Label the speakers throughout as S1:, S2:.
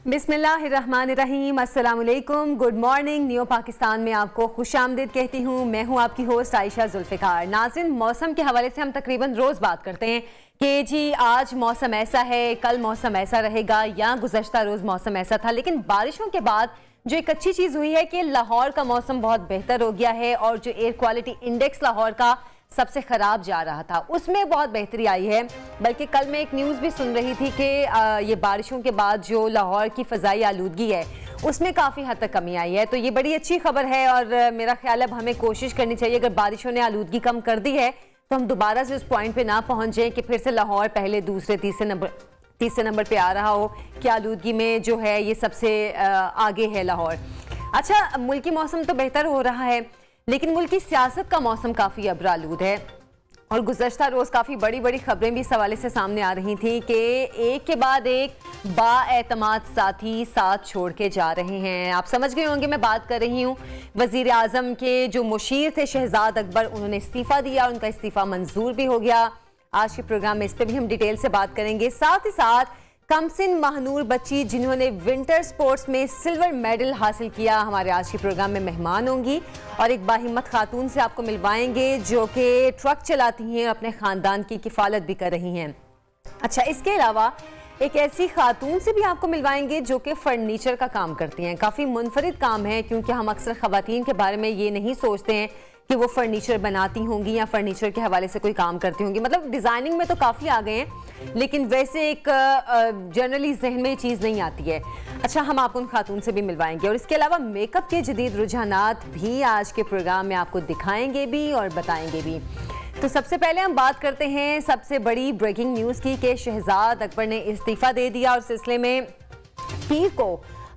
S1: बिस्मिल्लाहिर्रहमानिर्रहीम, अस्सलाम वालेकुम, गुड मॉर्निंग। न्यू पाकिस्तान में आपको खुशामदीद कहती हूँ। मैं हूँ आपकी होस्ट आयशा जुल्फ़िकार। नाज़रीन, मौसम के हवाले से हम तकरीबन रोज़ बात करते हैं कि जी आज मौसम ऐसा है, कल मौसम ऐसा रहेगा या गुज़श्ता रोज़ मौसम ऐसा था। लेकिन बारिशों के बाद जो एक अच्छी चीज़ हुई है कि लाहौर का मौसम बहुत बेहतर हो गया है और जो एयर क्वालिटी इंडेक्स लाहौर का सबसे ख़राब जा रहा था उसमें बहुत बेहतरी आई है। बल्कि कल मैं एक न्यूज़ भी सुन रही थी कि ये बारिशों के बाद जो लाहौर की फ़ज़ाई आलूदगी है उसमें काफ़ी हद तक कमी आई है। तो ये बड़ी अच्छी खबर है और मेरा ख्याल है अब हमें कोशिश करनी चाहिए, अगर बारिशों ने आलूदगी कम कर दी है तो हम दोबारा से उस पॉइंट पर ना पहुँच जाएँ कि फिर से लाहौर पहले दूसरे तीसरे नंबर पे आ रहा हो कि आलूदगी में जो है ये सबसे आगे है लाहौर। अच्छा, मुल्की मौसम तो बेहतर हो रहा है लेकिन मुल्क की सियासत का मौसम काफ़ी अब्रालूद है और गुज़श्ता रोज़ काफ़ी बड़ी बड़ी खबरें भी इस हवाले से सामने आ रही थी कि एक के बाद एक बाएतमाद साथी साथ छोड़ के जा रहे हैं। आप समझ गए होंगे मैं बात कर रही हूँ वज़ीर आज़म के जो मुशीर थे शहजाद अकबर, उन्होंने इस्तीफ़ा दिया, उनका इस्तीफ़ा मंजूर भी हो गया। आज के प्रोग्राम में इस पर भी हम डिटेल से बात करेंगे। साथ ही साथ कमसिन महानूर बच्ची जिन्होंने विंटर स्पोर्ट्स में सिल्वर मेडल हासिल किया, हमारे आज के प्रोग्राम में मेहमान होंगी और एक बाहिम्मत खातून से आपको मिलवाएंगे जो कि ट्रक चलाती हैं, अपने ख़ानदान की किफ़ालत भी कर रही हैं। अच्छा, इसके अलावा एक ऐसी खातून से भी आपको मिलवाएंगे जो कि फर्नीचर का काम करती हैं। काफ़ी मुनफरिद काम है क्योंकि हम अक्सर ख़वातीन के बारे में ये नहीं सोचते हैं कि वो फर्नीचर बनाती होंगी या फर्नीचर के हवाले से कोई काम करती होंगी। मतलब डिज़ाइनिंग में तो काफ़ी आ गए हैं लेकिन वैसे एक जनरली जहन में ये चीज़ नहीं आती है। अच्छा, हम आपको उन खातून से भी मिलवाएंगे और इसके अलावा मेकअप के जदीद रुझानात भी आज के प्रोग्राम में आपको दिखाएंगे भी और बताएंगे भी। तो सबसे पहले हम बात करते हैं सबसे बड़ी ब्रेकिंग न्यूज़ की कि शहजाद अकबर ने इस्तीफ़ा दे दिया और सिलसिले में पीर को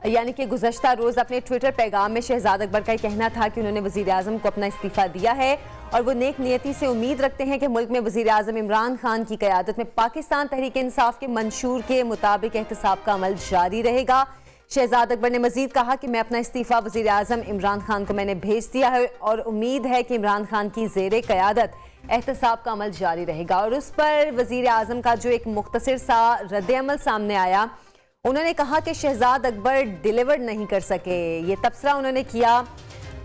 S1: यानी कि गुज़श्ता रोज़ अपने ट्विटर पैगाम में शहजाद अकबर का कहना था कि उन्होंने वज़ीर आज़म को अपना इस्तीफ़ा दिया है और वो नेक नियति से उम्मीद रखते हैं कि मुल्क में वज़ीर आज़म इमरान खान की क़यादत में पाकिस्तान तहरीक इंसाफ के मंशूर के मुताबिक एहतसाब का अमल जारी रहेगा। शहजाद अकबर ने मज़ीद कहा कि मैं अपना इस्तीफ़ा वज़ीर आज़म इमरान खान को मैंने भेज दिया है और उम्मीद है कि इमरान खान की ज़ेरे क़यादत एहतसाब का अमल जारी रहेगा। और उस पर वज़ीर आज़म का जो एक मुख्तसर सा रद्द-ए-अमल सामने आया, उन्होंने कहा कि शहजाद अकबर डिलीवर नहीं कर सके। ये तबसरा उन्होंने किया।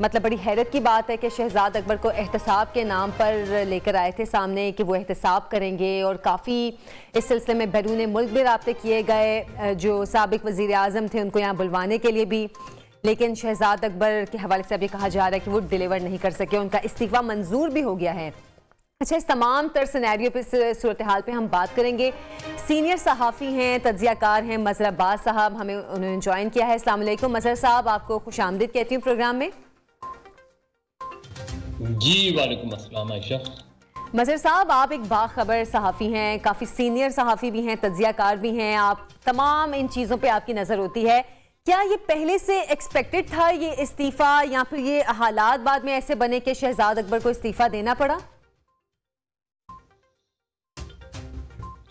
S1: मतलब बड़ी हैरत की बात है कि शहजाद अकबर को एहतसाब के नाम पर लेकर आए थे सामने कि वो एहतसाब करेंगे और काफ़ी इस सिलसिले में बैरून मुल्क भी राब्ते किए गए, जो साबिक वज़ीर आज़म थे उनको यहाँ बुलवाने के लिए भी, लेकिन शहजाद अकबर के हवाले से अभी कहा जा रहा है कि वो डिलीवर नहीं कर सके, उनका इस्तीफ़ा मंजूर भी हो गया है। अच्छा, इस तमाम तर सिनेरियो पे सूरत हाल पे हम बात करेंगे। सीनियर सहाफ़ी हैं, तज्ज़ियाकार हैं मज़हर अब्बास साहब, हमें उन्होंने ज्वाइन किया है। अस्सलाम वालेकुम मज़हर साहब, आपको खुशामदीद कहती हूँ प्रोग्राम में।
S2: जी वालेकुम अस्सलाम आयशा।
S1: मज़हर साहब, आप एक बाखबर सहाफ़ी हैं, काफ़ी सीनियर सहाफ़ी भी हैं, तज्ज़ियाकार भी हैं, आप तमाम इन चीज़ों पर आपकी नज़र होती है। क्या ये पहले से एक्सपेक्टेड था ये इस्तीफ़ा या फिर ये हालात बाद में ऐसे बने कि शहजाद अकबर को इस्तीफ़ा देना पड़ा?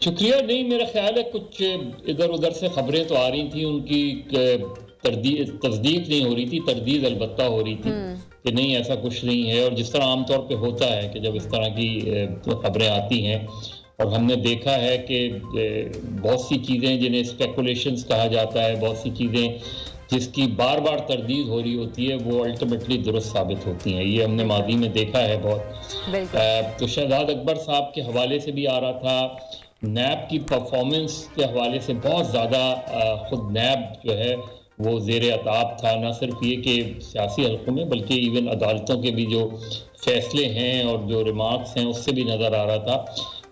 S2: शुक्रिया। नहीं, मेरा ख्याल है कुछ इधर उधर से खबरें तो आ रही थी, उनकी तस्दीक नहीं हो रही थी, तरदीद अलबत्ता हो रही थी कि नहीं ऐसा कुछ नहीं है। और जिस तरह आमतौर पे होता है कि जब इस तरह की खबरें आती हैं और हमने देखा है कि बहुत सी चीज़ें जिन्हें स्पेकुलेशंस कहा जाता है, बहुत सी चीज़ें जिसकी बार बार तरदीद हो रही होती है वो अल्टीमेटली दुरुस्त साबित होती हैं। ये हमने मादी में देखा है बहुत। तो शहजाद अकबर साहब के हवाले से भी आ रहा था, नैब की परफॉर्मेंस के हवाले से बहुत ज़्यादा ख़ुद नैब जो है वो ज़ेर अताब था, ना सिर्फ ये कि सियासी हल्कों में बल्कि इवन अदालतों के भी जो फैसले हैं और जो रिमार्क्स हैं उससे भी नज़र आ रहा था।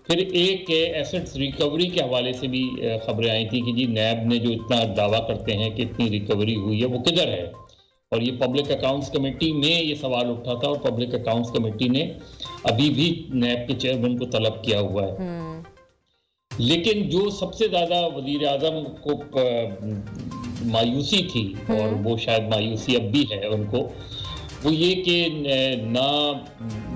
S2: फिर एक एसेट्स रिकवरी के हवाले से भी खबरें आई थी कि जी नैब ने जो इतना दावा करते हैं कि इतनी रिकवरी हुई है वो किधर है, और ये पब्लिक अकाउंट्स कमेटी में ये सवाल उठा था और पब्लिक अकाउंट्स कमेटी ने अभी भी नैब के चेयरमैन को तलब किया हुआ है। लेकिन जो सबसे ज़्यादा वज़ीर आज़म को मायूसी थी और वो शायद मायूसी अब भी है उनको, वो ये कि ना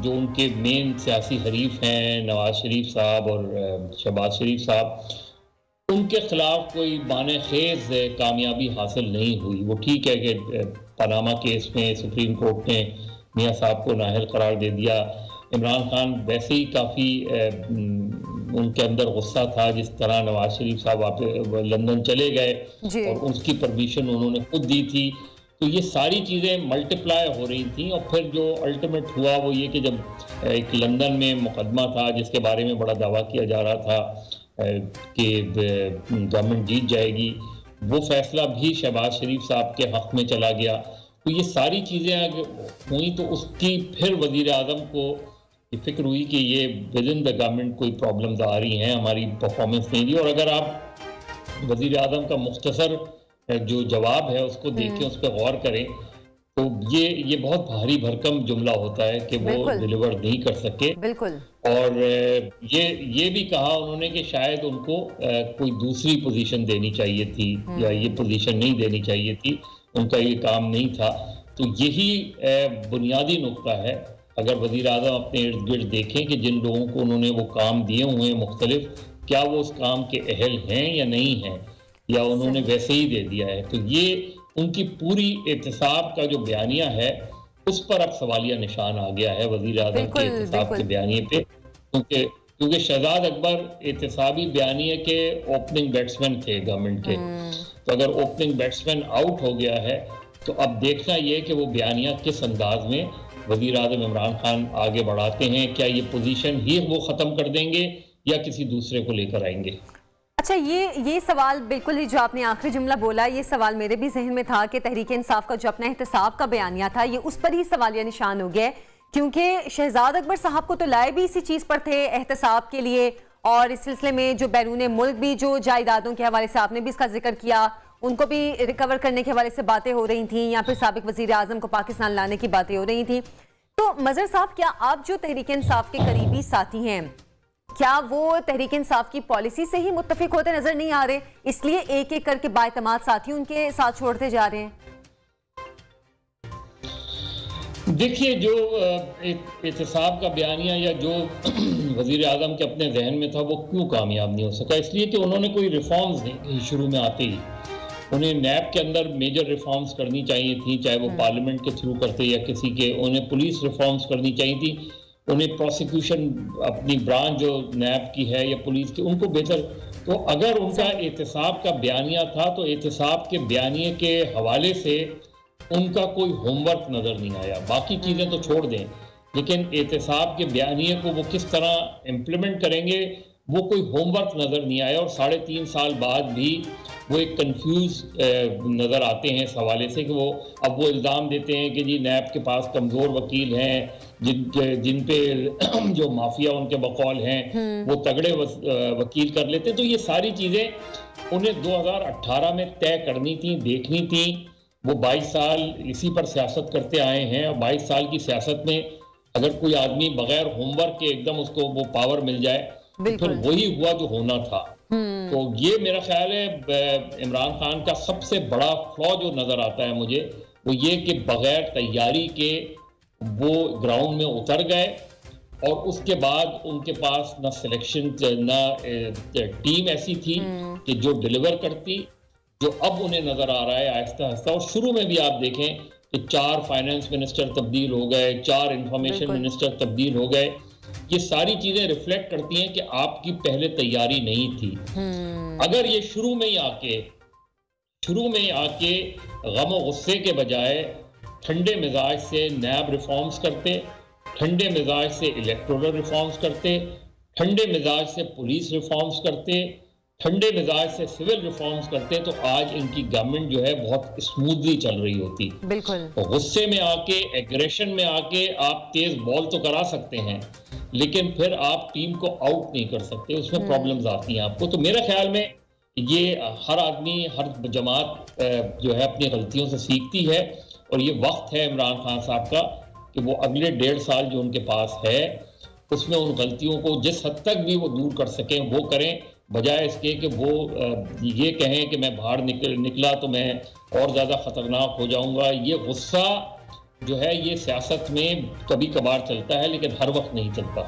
S2: जो उनके मेन सियासी हरीफ हैं नवाज शरीफ साहब और शहबाज शरीफ साहब, उनके ख़िलाफ़ कोई माने खेज़ कामयाबी हासिल नहीं हुई। वो ठीक है कि पनामा केस में सुप्रीम कोर्ट ने मियाँ साहब को नाअहल करार दे दिया। इमरान खान वैसे ही काफ़ी उनके अंदर गुस्सा था, जिस तरह नवाज शरीफ साहब वापस लंदन चले गए और उसकी परमिशन उन्होंने खुद दी थी, तो ये सारी चीज़ें मल्टीप्लाई हो रही थी। और फिर जो अल्टीमेट हुआ वो ये कि जब एक लंदन में मुकदमा था जिसके बारे में बड़ा दावा किया जा रहा था कि गवर्नमेंट जीत जाएगी, वो फैसला भी शहबाज शरीफ साहब के हक़ में चला गया। तो ये सारी चीज़ें हुई तो उसकी फिर वज़ीर आज़म को ये फिक्र हुई कि ये विद इन द गवर्नमेंट कोई प्रॉब्लम्स आ रही हैं, हमारी परफॉर्मेंस नहीं दी। और अगर आप वज़ीर आज़म का मुख्तसर जो जवाब है उसको देखें, उस पर गौर करें, तो ये बहुत भारी भरकम जुमला होता है कि वो डिलीवर नहीं कर सके।
S1: बिल्कुल।
S2: और ये भी कहा उन्होंने कि शायद उनको कोई दूसरी पोजीशन देनी चाहिए थी या ये पोजीशन नहीं देनी चाहिए थी, उनका ये काम नहीं था। तो यही बुनियादी नुक्ता है। अगर वज़ीर आज़म अपने इर्द गिर्द देखें कि जिन लोगों को उन्होंने वो काम दिए हुए हैं मुख्तलिफ, क्या वो उस काम के अहल हैं या नहीं हैं, या उन्होंने वैसे ही दे दिया है, तो ये उनकी पूरी एहतसाब का जो बयानिया है उस पर अब सवालिया निशान आ गया है वज़ीर आज़म के एहतसाब के बयानिए पे। क्योंकि शहजाद अकबर एहतसाबी बयानिए के ओपनिंग बैट्समैन थे गवर्नमेंट के, तो अगर ओपनिंग बैट्समैन आउट हो गया है तो अब देखना ये कि वो बयानिया किस अंदाज में वज़ीर आज़म इमरान खान आगे बढ़ाते हैं। क्या ये पोजीशन ही वो ख़त्म कर देंगे या किसी दूसरे को लेकर आएंगे?
S1: अच्छा, ये सवाल बिल्कुल ही जो आपने आखिरी जुमला बोला, ये सवाल मेरे भी जहन में था कि तहरीक इंसाफ का जो अपना एहतसाब का बयानिया था ये उस पर ही सवालिया निशान हो गया, क्योंकि शहजाद अकबर साहब को तो लाए भी इसी चीज़ पर थे एहतसाब के लिए, और इस सिलसिले में जो बैरून मुल्क भी जो जायदादों के हवाले से आपने भी इसका जिक्र किया, उनको भी रिकवर करने के हवाले से बातें हो रही थी, या फिर साबिक वज़ीर आज़म को पाकिस्तान लाने की बातें हो रही थी। तो मज़हर साहब, क्या आप जो तहरीक इंसाफ के करीबी साथी हैं, क्या वो तहरीक इंसाफ की पॉलिसी से ही मुत्तफिक होते नजर नहीं आ रहे, इसलिए एक एक करके बाएतमाद साथी उनके साथ छोड़ते जा रहे हैं?
S2: देखिए, जो एहतसाब का बयानिया या जो वज़ीर आज़म के अपने जहन में था वो क्यों कामयाब नहीं हो सका? इसलिए कि उन्होंने कोई रिफॉर्म्स नहीं, शुरू में आते ही उन्हें नैब के अंदर मेजर रिफॉर्म्स करनी चाहिए थी, चाहे वो पार्लियामेंट के थ्रू करते या किसी के, उन्हें पुलिस रिफॉर्म्स करनी चाहिए थी, उन्हें प्रोसिक्यूशन अपनी ब्रांच जो नैब की है या पुलिस की, उनको बेहतर। तो अगर उनका एहतसाब का बयानिया था तो एहतसाब के बयानिए के हवाले से उनका कोई होमवर्क नज़र नहीं आया। बाकी चीज़ें तो छोड़ दें, लेकिन एहतसाब के बयानिए को वो किस तरह इम्प्लीमेंट करेंगे वो कोई होमवर्क नज़र नहीं आया। और 3.5 साल बाद भी वो एक कंफ्यूज नज़र आते हैं इस हवाले से कि वो अब वो इल्ज़ाम देते हैं कि जी नैब के पास कमज़ोर वकील हैं, जिन पे जो माफिया उनके बकौल हैं वो तगड़े वकील कर लेते। तो ये सारी चीज़ें उन्हें 2018 में तय करनी थी, देखनी थी। वो 22 साल इसी पर सियासत करते आए हैं, और 22 साल की सियासत में अगर कोई आदमी बगैर होमवर्क के एकदम उसको वो पावर मिल जाए तो फिर वही हुआ जो होना था। तो ये मेरा ख्याल है इमरान खान का सबसे बड़ा फ्लॉ जो नज़र आता है मुझे, वो ये कि बगैर तैयारी के वो ग्राउंड में उतर गए, और उसके बाद उनके पास ना सिलेक्शन ना टीम ऐसी थी कि जो डिलीवर करती, जो अब उन्हें नज़र आ रहा है आहिस्ता आहिस्ता। और शुरू में भी आप देखें कि 4 फाइनेंस मिनिस्टर तब्दील हो गए, 4 इंफॉर्मेशन मिनिस्टर तब्दील हो गए। ये सारी चीजें रिफ्लेक्ट करती हैं कि आपकी पहले तैयारी नहीं थी। अगर ये शुरू में आके गम और गुस्से के बजाय ठंडे मिजाज से नैब रिफॉर्म्स करते, ठंडे मिजाज से इलेक्टोरल रिफॉर्म्स करते, ठंडे मिजाज से पुलिस रिफॉर्म्स करते, ठंडे मिजाज से सिविल रिफॉर्म्स करते, तो आज इनकी गवर्नमेंट जो है बहुत स्मूथली चल रही होती।
S1: बिल्कुल।
S2: तो गुस्से में आके, एग्रेशन में आके आप तेज बॉल तो करा सकते हैं, लेकिन फिर आप टीम को आउट नहीं कर सकते, उसमें प्रॉब्लम्स आती हैं आपको। तो मेरे ख्याल में ये हर आदमी, हर जमात जो है अपनी गलतियों से सीखती है, और ये वक्त है इमरान खान साहब का कि वो अगले 1.5 साल जो उनके पास है उसमें उन गलतियों को जिस हद तक भी वो दूर कर सकें वो करें, बजाय इसके कि वो ये कहें कि मैं बाहर निकला तो मैं और ज़्यादा ख़तरनाक हो जाऊंगा। ये गुस्सा जो है ये सियासत में कभी कभार चलता है, लेकिन हर वक्त नहीं चलता।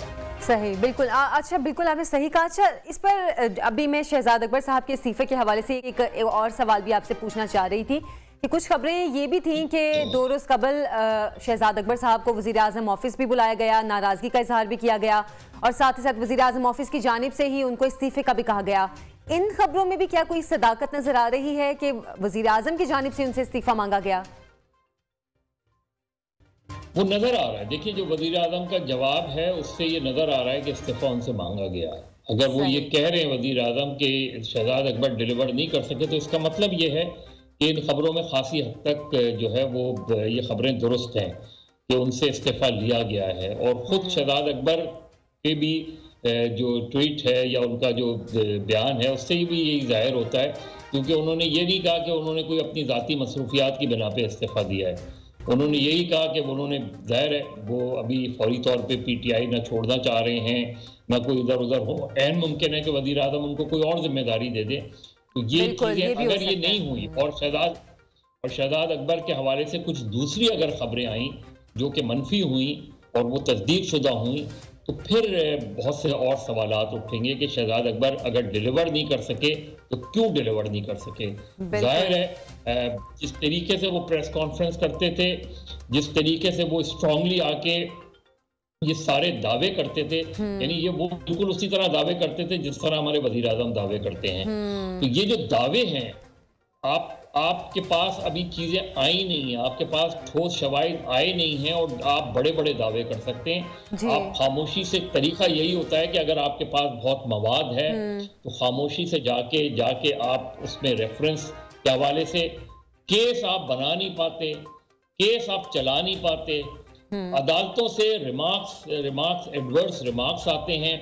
S1: सही, बिल्कुल। अच्छा, बिल्कुल आपने सही कहा। अच्छा, इस पर अभी मैं शहजाद अकबर साहब के इस्तीफे के हवाले से एक और सवाल भी आपसे पूछना चाह रही थी कि कुछ खबरें ये भी थीं कि 2 रोज़ कबल शहजाद अकबर साहब को वज़ीर आज़म ऑफिस भी बुलाया गया, नाराज़गी का इजहार भी किया गया और साथ ही साथ वज़ीर आज़म ऑफिस की जानिब से ही उनको इस्तीफे का भी कहा गया। इन खबरों में भी क्या कोई सदाकत नजर आ रही है कि वज़ीर आज़म की जानिब से उनसे इस्तीफा मांगा गया?
S2: वो नजर आ रहा है। देखिए, जो वज़ीर आज़म का जवाब है उससे ये नजर आ रहा है कि इस्तीफा उनसे मांगा गया है। अगर वो ये कह रहे हैं वज़ीर आज़म के शहजाद अकबर डिलीवर नहीं कर सके, तो इसका मतलब ये है कि इन खबरों में खासी हद तक जो है वो ये खबरें दुरुस्त हैं कि उनसे इस्तीफा लिया गया है। और ख़ुद शहजाद अकबर के भी जो ट्वीट है या उनका जो बयान है उससे भी यही ज़ाहिर होता है, क्योंकि उन्होंने ये नहीं कहा कि उन्होंने कोई अपनी ज़ाती मसरूफियात की बिना पे इस्तीफा दिया है। उन्होंने यही कहा कि उन्होंने ज़ाहिर है वो अभी फौरी तौर पे पीटीआई ना छोड़ना चाह रहे हैं, ना कोई इधर उधर हो। ऐन मुमकिन है कि वज़ीर आज़म उनको कोई और जिम्मेदारी दे दे। तो ये चीज़ें अगर ये नहीं हुई और शहजाद अकबर के हवाले से कुछ दूसरी अगर खबरें आई जो कि मनफी हुई और वो तस्दीक शुदा हुई, तो फिर बहुत से और सवालात उठेंगे कि शहजाद अकबर अगर डिलीवर नहीं कर सके तो क्यों डिलीवर नहीं कर सके। जाहिर है जिस तरीके से वो प्रेस कॉन्फ्रेंस करते थे, जिस तरीके से वो स्ट्रांगली आके ये सारे दावे करते थे, यानी ये वो बिल्कुल उसी तरह दावे करते थे जिस तरह हमारे वज़ीर आज़म दावे करते हैं। तो ये जो दावे हैं, आपके पास अभी चीजें आई नहीं है, आपके पास ठोस शवाहिद आए नहीं हैं और आप बड़े बड़े दावे कर सकते हैं। आप खामोशी से, तरीका यही होता है कि अगर आपके पास बहुत मवाद है तो खामोशी से जाके आप उसमें रेफरेंस के हवाले से केस आप बना नहीं पाते, केस आप चला नहीं पाते, अदालतों से एडवर्स रिमार्क्स आते हैं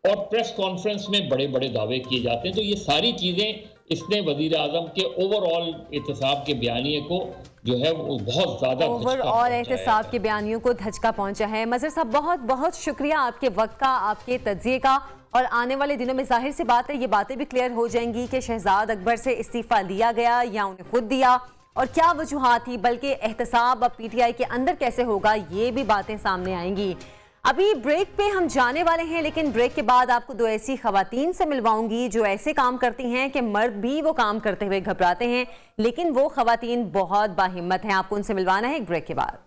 S2: और प्रेस कॉन्फ्रेंस में बड़े बड़े दावे किए जाते हैं। तो ये सारी चीजें इसने वज़ीर आज़म के ओवरऑल एहतसाब के बयानिए को जो है वो बहुत ज़्यादा
S1: ओवरऑल एहतसाब के बयानियों को धचका पहुंचा है। मज़हर साहब, बहुत बहुत शुक्रिया आपके वक्त का, आपके तज्ज़िये का। और आने वाले दिनों में जाहिर सी बात है ये बातें भी क्लियर हो जाएंगी कि शहजाद अकबर से इस्तीफ़ा लिया गया या उन्हें खुद दिया और क्या वजूहात थी, बल्कि एहतसाब अब पीटीआई के अंदर कैसे होगा ये भी बातें सामने आएंगी। अभी ब्रेक पे हम जाने वाले हैं, लेकिन ब्रेक के बाद आपको 2 ऐसी खवातीन से मिलवाऊंगी जो ऐसे काम करती हैं कि मर्द भी वो काम करते हुए घबराते हैं, लेकिन वो खवातीन बहुत बाहिम्मत हैं। आपको उनसे मिलवाना है एक ब्रेक के बाद।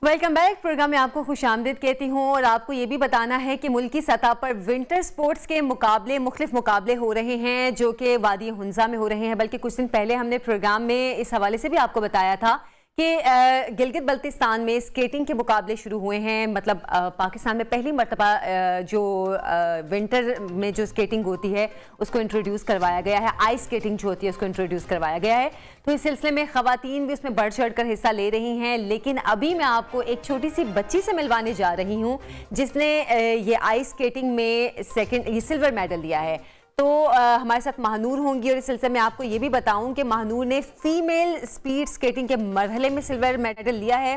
S1: Welcome back. प्रोग्राम में आपको खुशामदीद कहती हूँ और आपको ये भी बताना है कि मुल्की सतह पर विंटर स्पोर्ट्स के मुकाबले, मुख्तलिफ मुकाबले हो रहे हैं जो कि वादी हुंजा में हो रहे हैं। बल्कि कुछ दिन पहले हमने प्रोग्राम में इस हवाले से भी आपको बताया था कि गिलगित बल्तिस्तान में स्केटिंग के मुकाबले शुरू हुए हैं। मतलब पाकिस्तान में पहली मरतबा जो विंटर में जो स्केटिंग होती है उसको इंट्रोड्यूस करवाया गया है, आइस स्केटिंग जो होती है उसको इंट्रोड्यूस करवाया गया है। तो इस सिलसिले में खवातीन भी उसमें बढ़ चढ़ कर हिस्सा ले रही हैं। लेकिन अभी मैं आपको एक छोटी सी बच्ची से मिलवाने जा रही हूँ जिसने ये आइस स्केटिंग में ये सिल्वर मेडल लिया है। तो हमारे साथ महानूर होंगी और इस सिलसिले में आपको ये भी बताऊं कि महानूर ने फीमेल स्पीड स्केटिंग के मरहले में सिल्वर मेडल लिया है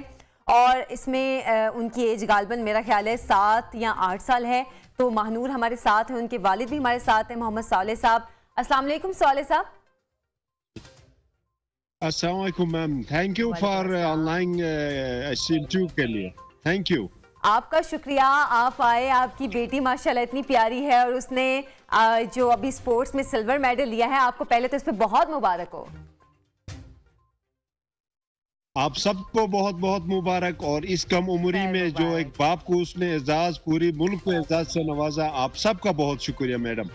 S1: और इसमें उनकी एज गालबन मेरा ख्याल है 7 या 8 साल है। तो महानूर हमारे साथ हैं, उनके वालिद भी हमारे साथ हैं, मोहम्मद साले साहब। अस्सलाम वालेकुम साले साहब।
S3: अस्सलाम वालेकुम ma'am, thank you for online interview के लिए, थैंक यू।
S1: आपका शुक्रिया, आप आए। आपकी बेटी माशाल्लाह इतनी प्यारी है और उसने जो अभी स्पोर्ट्स में सिल्वर मेडल लिया है, आपको पहले तो इस पे बहुत मुबारक हो।
S3: आप सबको बहुत बहुत मुबारक। और इस कम उम्री में जो एक बाप को उसने एजाज, पूरी मुल्क को एजाज से नवाजा, आप सबका बहुत शुक्रिया मैडम।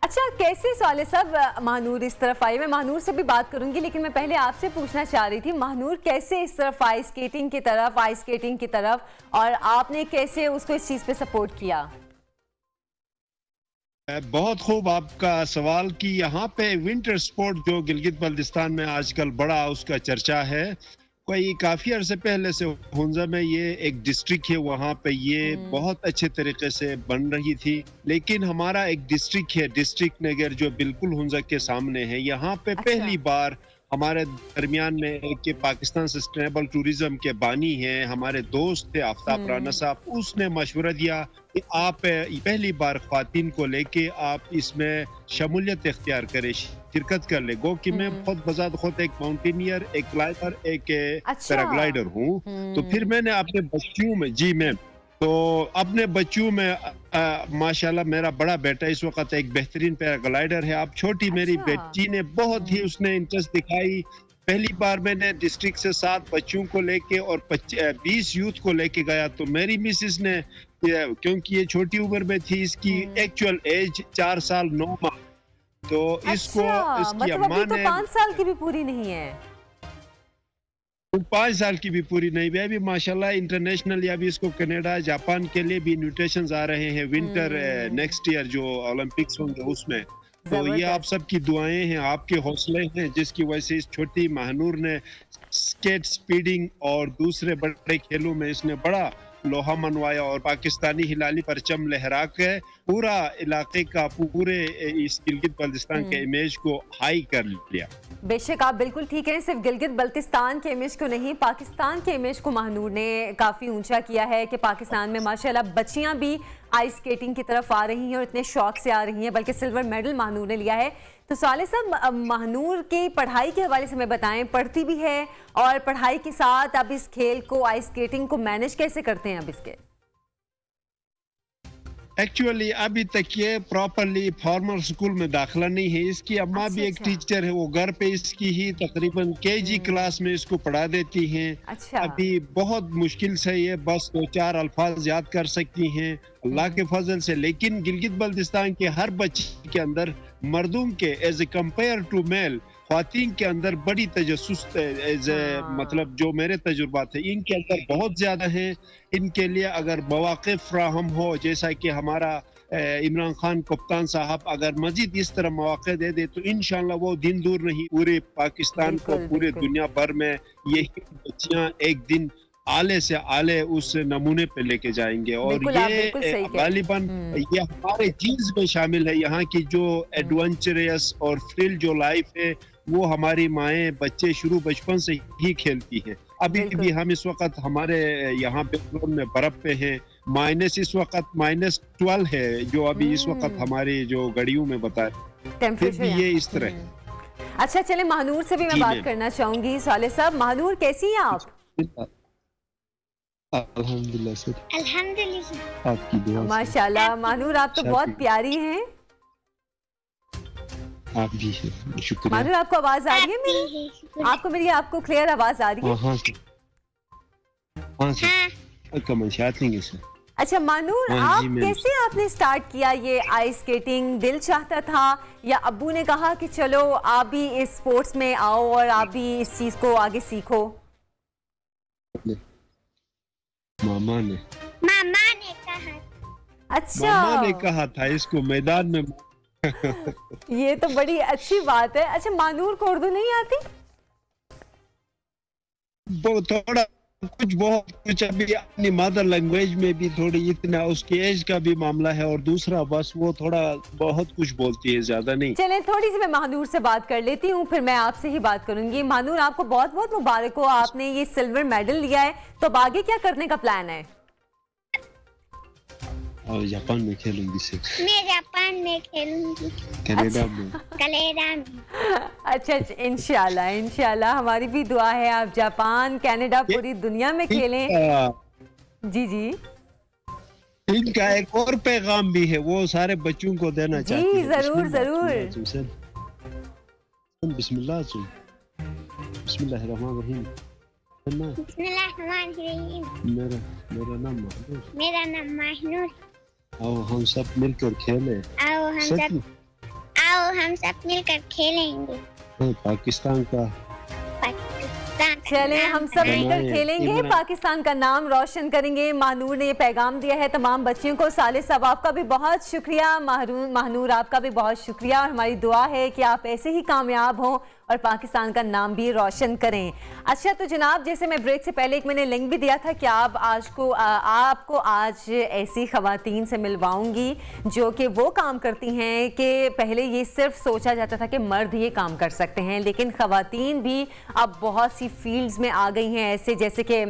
S1: अच्छा, कैसे साले साहब महानूर इस तरफ आई? मैं महानूर से भी बात करूंगी, लेकिन मैं पहले आपसे पूछना चाह रही थी महानूर कैसे इस तरफ आई, स्केटिंग की तरफ, आइस स्केटिंग की तरफ, और आपने कैसे उसको इस चीज पे सपोर्ट किया?
S3: बहुत खूब आपका सवाल कि यहाँ पे विंटर स्पोर्ट जो गिलगित बल्तिस्तान में आजकल बड़ा उसका चर्चा है। कोई काफी अरसे पहले से हुंजा में ये एक डिस्ट्रिक्ट है, वहाँ पे ये बहुत अच्छे तरीके से बन रही थी। लेकिन हमारा एक डिस्ट्रिक्ट है, डिस्ट्रिक्ट नगर, जो बिल्कुल हुंजा के सामने है। यहाँ पे पहली बार हमारे दरमियान में एक के पाकिस्तान सस्टेनेबल टूरिज्म के बानी हैं, हमारे दोस्त थे आफ्ताब राना साहब, उसने मशवरा दिया कि आप पहली बार ख्वातीन को लेके आप इसमें शमूलियत इख्तियार करें, शिरकत कर ले। गो कि मैं खुद एक माउंटेनियर, एक क्लाइंबर, एक पैराग्लाइडर हूँ। तो फिर मैंने अपने बच्चों में, जी मैम, तो अपने बच्चों में माशाल्लाह मेरा बड़ा बेटा इस वक्त एक बेहतरीन पैराग्लाइडर है। अब छोटी मेरी बेटी ने बहुत ही उसने इंटरेस्ट दिखाई। पहली बार मैंने डिस्ट्रिक्ट से 7 बच्चों को लेके और 20 यूथ को लेके गया, तो मेरी मिसेस ने, क्योंकि ये छोटी उम्र में थी, इसकी एक्चुअल एज 4 साल 9 माह, तो इसको इसकी अम्मा ने
S1: 5 साल की भी पूरी नहीं है,
S3: 5 साल की भी पूरी नहीं हुई अभी माशाल्लाह। इंटरनेशनल या भी इसको कनाडा, जापान के लिए भी इन्विटेशंस आ रहे हैं विंटर नेक्स्ट ईयर जो ओलंपिक्स होंगे उसमें। तो ये आप सबकी दुआएं हैं, आपके हौसले हैं, जिसकी वजह से इस छोटी महानूर ने स्केट, स्पीडिंग और दूसरे बड़े खेलों में इसने बड़ा लोहा मनवाया और पाकिस्तानी हिलाली परचम लहरा के पूरा इलाके का, पूरे इस गिलगित बल्तिस्तान के इमेज को हाई कर लिया।
S1: बेशक आप बिल्कुल ठीक है, सिर्फ गिलगित बल्तिस्तान के इमेज को नहीं, पाकिस्तान के इमेज को महानूर ने काफ़ी ऊंचा किया है कि पाकिस्तान में माशाल्लाह बच्चियां भी आइस स्केटिंग की तरफ आ रही हैं और इतने शौक से आ रही हैं, बल्कि सिल्वर मेडल महानूर ने लिया है। तो साले साहब, महानूर की पढ़ाई के हवाले से मैं बताएं, पढ़ती भी है और पढ़ाई के साथ अब इस खेल को, आइस स्केटिंग को मैनेज कैसे करते हैं अब इसके?
S3: एक्चुअली अभी तक ये प्रॉपरली फॉर्मल स्कूल में दाखिला नहीं है। इसकी अम्मा भी एक टीचर है, वो घर पे इसकी ही तकरीबन केजी क्लास में इसको पढ़ा देती हैं। अभी बहुत मुश्किल से ये बस 2-4 अल्फाज याद कर सकती हैं अल्लाह के फजल से। लेकिन गिलगित बल्तिस्तान के हर बच्चे के अंदर, मर्दों के as a compare to male, ख्वातीन के अंदर बड़ी तजस्सुस, मतलब जो मेरे तजुर्बात है इनके अंदर बहुत ज्यादा है। इनके लिए अगर मौक़े फ्राहम हो, जैसा कि हमारा इमरान खान कप्तान साहब अगर मजीद इस तरह मौक़े दे दे, तो इंशाल्लाह वो दिन दूर नहीं, पूरे पाकिस्तान को, पूरे दुनिया भर में यही बच्चियां एक दिन आले से आले उस नमूने पे लेके जाएंगे। और ये गालिबन ये हमारे जीन्स में शामिल है। यहाँ की जो एडवेंचरस और थ्रिल जो लाइफ है, वो हमारी माएँ बच्चे शुरू बचपन से ही खेलती हैं। अभी भी हम इस वक्त हमारे यहाँ बेंगलोर में बर्फ पे हैं, माइनस इस वक्त -12 है जो अभी इस वक्त हमारी जो घड़ियों में बताए, फिर भी ये इस तरह।
S1: अच्छा चले, महानूर से भी मैं बात करना चाहूंगी। साले साहब, महानूर कैसी हैं आप?
S3: अल्हम्दुलिल्लाह सर,
S4: अल्हम्दुलिल्लाह,
S3: आपकी दुआ
S1: माशाल्लाह। महानूर आप तो बहुत प्यारी हैं।
S3: आप भी है, शुक्रिया।
S1: महानूर आपको आवाज आ रही है मेरी? आपको क्लियर आवाज आ रही है?
S3: हाँ सर, हाँ सर, कमर्शियात नहीं है सर।
S1: अच्छा महानूर, आप कैसे आपने स्टार्ट किया ये आइस स्केटिंग? दिल चाहता था या अब्बू ने कहा कि चलो आप भी इस स्पोर्ट्स में आओ और आप भी इस चीज को आगे सीखो?
S3: मामा ने
S4: कहा।
S1: अच्छा,
S3: मामा ने कहा था इसको मैदान में।
S1: ये तो बड़ी अच्छी बात है। अच्छा, महानूर को उर्दू नहीं आती?
S3: थोड़ा कुछ, बहुत कुछ। अभी अपनी मदर लैंग्वेज में भी थोड़ी, इतना उसकी एज का भी मामला है, और दूसरा बस वो थोड़ा बहुत कुछ बोलती है, ज्यादा नहीं।
S1: चलें, थोड़ी सी मैं महानूर से बात कर लेती हूँ, फिर मैं आपसे ही बात करूंगी। महानूर, आपको बहुत बहुत मुबारक हो, आपने ये सिल्वर मेडल लिया है। तो अब आगे क्या करने का प्लान है?
S3: और जापान में खेलूंगी सर।
S4: मैं जापान में खेलूंगी,
S3: कनाडा में।
S1: अच्छा, इंशाल्लाह इंशाल्लाह, हमारी भी दुआ है आप जापान, कनाडा, पूरी दुनिया में खेलें। जी जी,
S3: इनका एक और पैगाम भी है, वो सारे बच्चों को देना चाहती
S1: जी, जरूर जरूर।
S3: बिस्मिल्लाह, बिस्मिल्लाहिर्रहमानिर्रहीम। मेरा नाम महानूर। आओ हम सब मिलकर खेलें।
S4: आओ हम सब मिलकर खेलेंगे।
S3: पाकिस्तान का,
S1: चले हम सब मिलकर खेलेंगे, पाकिस्तान का नाम रोशन करेंगे। महानूर ने ये पैगाम दिया है तमाम बच्चियों को। साले साहब, आपका भी बहुत शुक्रिया। महानूर, आपका भी बहुत शुक्रिया, और हमारी दुआ है कि आप ऐसे ही कामयाब हों और पाकिस्तान का नाम भी रोशन करें। अच्छा तो जनाब, जैसे मैं ब्रेक से पहले एक मैंने लिंक भी दिया था कि आपको आज ऐसी ख़वातीन से मिलवाऊंगी जो कि वो काम करती हैं कि पहले ये सिर्फ सोचा जाता था कि मर्द ये काम कर सकते हैं, लेकिन ख़वातीन भी अब बहुत सी फील्ड्स में आ गई हैं ऐसे, जैसे कि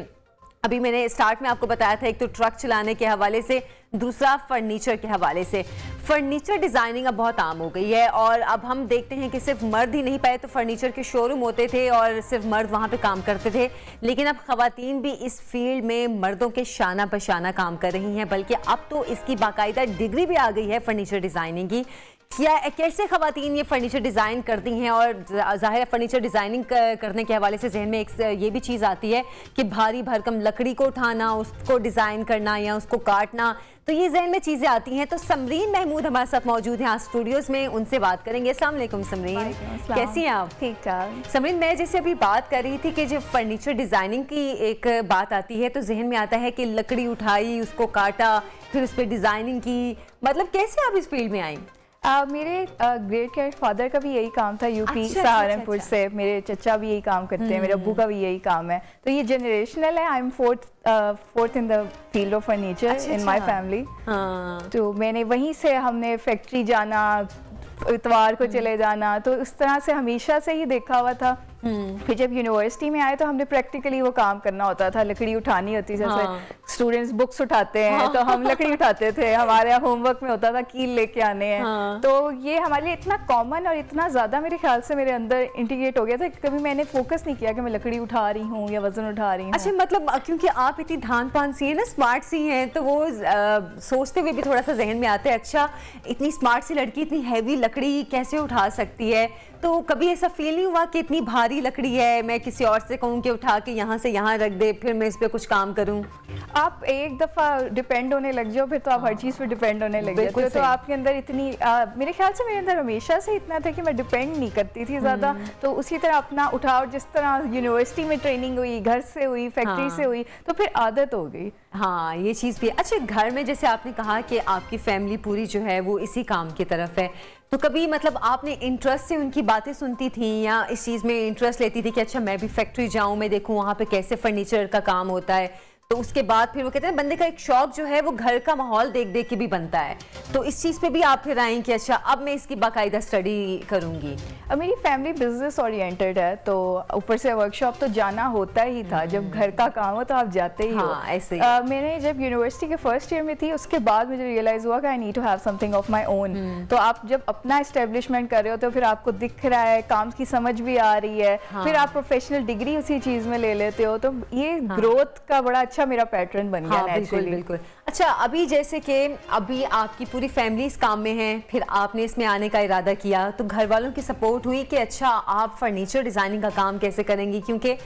S1: अभी मैंने स्टार्ट में आपको बताया था, एक तो ट्रक चलाने के हवाले से, दूसरा फर्नीचर के हवाले से। फर्नीचर डिज़ाइनिंग अब बहुत आम हो गई है और अब हम देखते हैं कि सिर्फ मर्द ही नहीं, पाए तो फर्नीचर के शोरूम होते थे और सिर्फ मर्द वहाँ पे काम करते थे, लेकिन अब ख़वातीन भी इस फील्ड में मर्दों के शाना बशाना काम कर रही हैं, बल्कि अब तो इसकी बाकायदा डिग्री भी आ गई है फर्नीचर डिज़ाइनिंग की। क्या कैसे ख़वातीन ये फर्नीचर डिज़ाइन करती हैं? और ज़ाहिर है फर्नीचर डिज़ाइनिंग करने के हवाले से जहन में एक ये भी चीज़ आती है कि भारी भरकम लकड़ी को उठाना, उसको डिज़ाइन करना या उसको काटना, तो ये जहन में चीज़ें आती हैं। तो समरीन महमूद हमारे साथ मौजूद हैं आज स्टूडियोज़ में, उनसे बात करेंगे। अस्सलाम वालेकुम समरीन, कैसी हैं आप?
S5: ठीक ठाक।
S1: समरीन, मैं जैसे अभी बात कर रही थी कि जब फर्नीचर डिज़ाइनिंग की एक बात आती है तो जहन में आता है कि लकड़ी उठाई, उसको काटा, फिर उस पर डिज़ाइनिंग की, मतलब कैसे आप इस फील्ड में आई?
S5: मेरे ग्रेट ग्रैंड फादर का भी यही काम था, यूपी सहारनपुर से। मेरे चचा भी यही काम करते हैं, मेरे अब्बू का भी यही काम है, तो ये जनरेशनल है। I am fourth in the field of furniture in my family. तो मैंने वहीं से, हमने फैक्ट्री जाना, इतवार को चले जाना, तो उस तरह से हमेशा से ही देखा हुआ था। फिर जब यूनिवर्सिटी में आए तो हमने प्रैक्टिकली वो काम करना होता था, लकड़ी उठानी होती, जैसे स्टूडेंट्स बुक्स उठाते हैं तो हम लकड़ी उठाते थे, हमारे यहाँ होमवर्क में होता था कील लेके आने हैं। तो ये हमारे लिए इतना कॉमन और इतना ज़्यादा मेरे ख्याल से मेरे अंदर इंटीग्रेट हो गया था कि कभी मैंने फोकस नहीं किया कि मैं लकड़ी उठा रही हूँ या वजन उठा रही हूँ।
S1: अच्छा, मतलब क्योंकि आप इतनी धान पान सी है ना, स्मार्ट सी हैं, तो वो सोचते हुए भी थोड़ा सा जहन में आता है, अच्छा इतनी स्मार्ट सी लड़की इतनी हैवी लकड़ी कैसे उठा सकती है? तो कभी ऐसा फील नहीं हुआ कि इतनी भारी लकड़ी है, मैं किसी और से कहूँ कि उठा के यहाँ से यहाँ रख दे, फिर मैं इस पे कुछ काम करूँ?
S5: आप एक दफ़ा डिपेंड होने लग जाओ फिर तो आप हर चीज़ पे डिपेंड होने लग जाते हो। तो आपके अंदर इतनी मेरे ख्याल से मेरे अंदर हमेशा से इतना था कि मैं डिपेंड नहीं करती थी ज़्यादा, तो उसी तरह अपना उठाओ, जिस तरह यूनिवर्सिटी में ट्रेनिंग हुई, घर से हुई, फैक्ट्री से हुई, तो फिर आदत हो गई।
S1: हाँ, ये चीज़ भी। अच्छा, घर में जैसे आपने कहा कि आपकी फैमिली पूरी जो है वो इसी काम की तरफ है, तो कभी मतलब आपने इंटरेस्ट से उनकी बातें सुनती थी या इस चीज़ में इंटरेस्ट लेती थी कि अच्छा मैं भी फैक्ट्री जाऊँ, मैं देखूँ वहाँ पे कैसे फर्नीचर का काम होता है? तो उसके बाद फिर वो कहते हैं बंदे का एक शौक जो है वो घर का माहौल देख देख के भी बनता है, तो इस चीज़ पे भी आप फिर आएँ कि अच्छा अब मैं इसकी बाकायदा स्टडी करूँगी?
S5: अब मेरी फैमिली बिजनेस ओरिएंटेड है, तो ऊपर से वर्कशॉप तो जाना होता ही था, जब घर का काम हो तो आप जाते ही हो।
S1: ऐसे
S5: मैंने जब यूनिवर्सिटी के फर्स्ट ईयर में थी उसके बाद मुझे रियलाइज़ हुआ कि I need to have something of my own. तो आप जब अपना एस्टेब्लिशमेंट कर रहे हो तो फिर आपको दिख रहा है, काम की समझ भी आ रही है, फिर आप प्रोफेशनल डिग्री उसी चीज़ में ले लेते हो, तो ये ग्रोथ का बड़ा अच्छा मेरा पैटर्न बन गया।
S1: बिल्कुल बिल्कुल। अच्छा, अभी जैसे कि अभी आपकी पूरी फैमिली इस काम में है, फिर आपने इसमें आने का इरादा किया, तो घर वालों की सपोर्ट हुई कि अच्छा आप फर्नीचर डिज़ाइनिंग का काम कैसे करेंगी? क्योंकि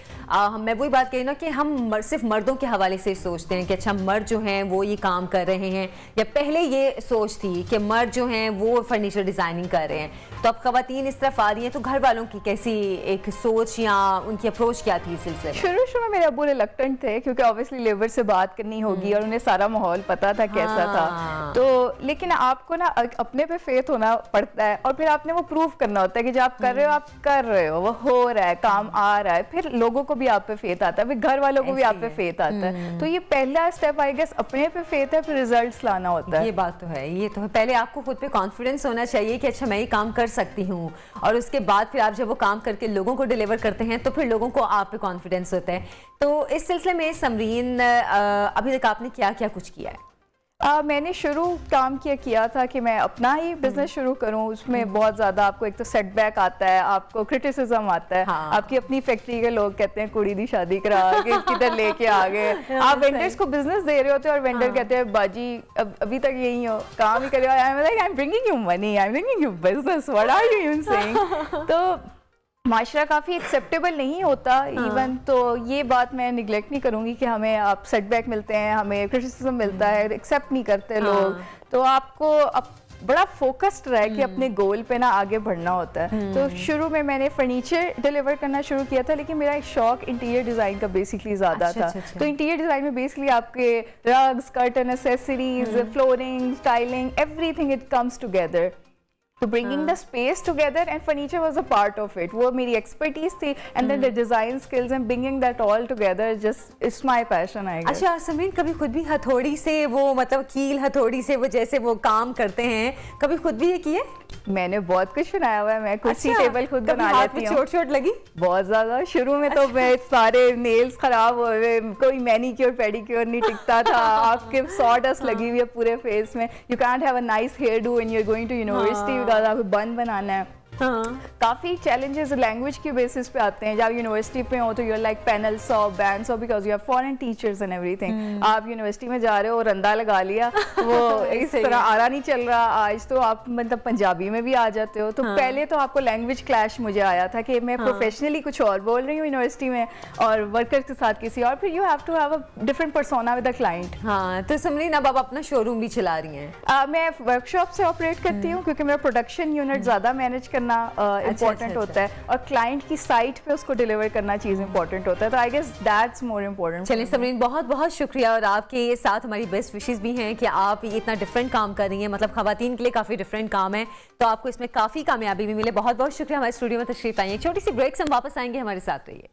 S1: मैं वही बात कही ना कि हम सिर्फ मर्दों के हवाले से सोचते हैं कि अच्छा मर्द जो हैं वो ये काम कर रहे हैं, या पहले ये सोच थी कि मर्द जो हैं वो फर्नीचर डिज़ाइनिंग कर रहे हैं, तो अब ख़वातीन इस तरफ आ रही हैं, तो घर वालों की कैसी एक सोच या उनकी अप्रोच क्या थी इस सिलसिले में?
S5: शुरू में मेरे अब्बू रिलक्टेंट थे क्योंकि ऑब्वियसली लेबर से बात करनी होगी और उन्हें सारा माहौल पता था कैसा था, तो लेकिन आपको ना अपने पे फेथ होना पड़ता है और फिर आपने वो प्रूव करना होता है कि जो आप कर रहे हो, आप कर रहे हो, वो हो रहा है, काम आ रहा है, फिर लोगों को भी आप पे फेथ आता है, फिर घर वालों को भी आप पे फेथ आता है। तो ये पहला स्टेप आई गेस, अपने पे फेथ है, फिर रिजल्ट्स लाना होता है।
S1: ये बात तो है, ये तो है, पहले आपको खुद पे कॉन्फिडेंस होना चाहिए कि अच्छा मैं ये काम कर सकती हूँ, और उसके बाद फिर आप जब वो काम करके लोगों को डिलीवर करते हैं तो फिर लोगों को आप पे कॉन्फिडेंस होता है। तो इस सिलसिले में समरीन, अभी तक आपने क्या क्या कुछ किया है?
S5: मैंने शुरू काम किया था कि मैं अपना ही बिजनेस शुरू करूं। उसमें बहुत ज़्यादा आपको एक तो सेटबैक आता है, आपको क्रिटिसिज्म आता है, आपकी अपनी फैक्ट्री के लोग कहते हैं कुड़ी दी शादी करा के किधर लेके आ गए। आप वेंडर्स को बिजनेस दे रहे होते हो और वेंडर कहते हैं बाजी अभी तक यही हो, काम ही करे, I am bringing you money, I am bringing you business, what are you even saying? तो माशरा काफ़ी एक्सेप्टेबल नहीं होता इवन, तो ये बात मैं निगलेक्ट नहीं करूँगी कि हमें आप सेटबैक मिलते हैं, हमें क्रिटिसिज्म मिलता है, एक्सेप्ट नहीं करते लोग, तो आपको बड़ा फोकस्ड रहे कि अपने गोल पे ना आगे बढ़ना होता है। तो शुरू में मैंने फर्नीचर डिलीवर करना शुरू किया था, लेकिन मेरा एक शौक इंटीरियर डिज़ाइन का बेसिकली ज़्यादा था। तो इंटीरियर डिज़ाइन में बेसिकली आपके rugs, curtain, accessories, flooring, styling, everything it comes together. तो bringing the space together and furniture was a part of it. वो मेरी expertise थी and then the design skills and bringing that all together just it's my passion I guess.
S1: अच्छा समरीन, कभी खुद भी हथौड़ी से वो मतलब कील हथौड़ी से वो जैसे वो काम करते हैं, कभी खुद भी ये किए?
S5: मैंने बहुत कुछ बनाया हुआ है, मैं कुर्सी टेबल खुद बना लेती हूँ।
S1: चोट लगी?
S5: बहुत ज्यादा, शुरू में तो मैं सारे नेल्स खराब हो गए, कोई मैनीक्योर पेडिक्योर नहीं टिकता था, आपके सॉडस्ट लगी हुई है पूरे फेस में, you can't have a nice hairdo when you are going to university because आपको बन बनाना है। काफ़ी चैलेंजेस लैंग्वेज के बेसिस पे आते हैं। जब यूनिवर्सिटी पे हो तो you are like panel saw band saw because you have foreign teachers and everything. आप यूनिवर्सिटी में जा रहे हो, रंदा लगा लिया, वो इस तरह आरा नहीं चल रहा। आज तो आप मतलब पंजाबी में भी आ जाते हो। तो पहले तो आपको लैंग्वेज क्लैश मुझे आया था कि मैं प्रोफेशनली कुछ और बोल रही हूँ यूनिवर्सिटी में और वर्कर के साथ किसी और, फिर you have to have a different persona with the client.
S1: हाँ, तो समरीन अब आप अपना शोरूम भी चला रही हैं?
S5: मैं वर्कशॉप से ऑपरेट करती हूँ क्योंकि मेरा प्रोडक्शन यूनिट ज़्यादा मैनेज करना इम्पोर्टेंट होता है और क्लाइंट की साइट पे उसको डिलीवर करना चीज़ इम्पोर्टेंट होता है। तो I guess that's more important.
S1: चलिए समरीन, बहुत बहुत शुक्रिया और आपके साथ हमारी बेस्ट विशेस भी हैं कि आप ये इतना डिफरेंट काम कर रही हैं। मतलब खवातीन के लिए काफ़ी डिफरेंट काम है, तो आपको इसमें काफ़ी कामयाबी भी मिले। बहुत बहुत शुक्रिया हमारे स्टूडियो में तशरीफ आई है। छोटी सी ब्रेक से हम वापस आएंगे, हमारे साथ रहिए।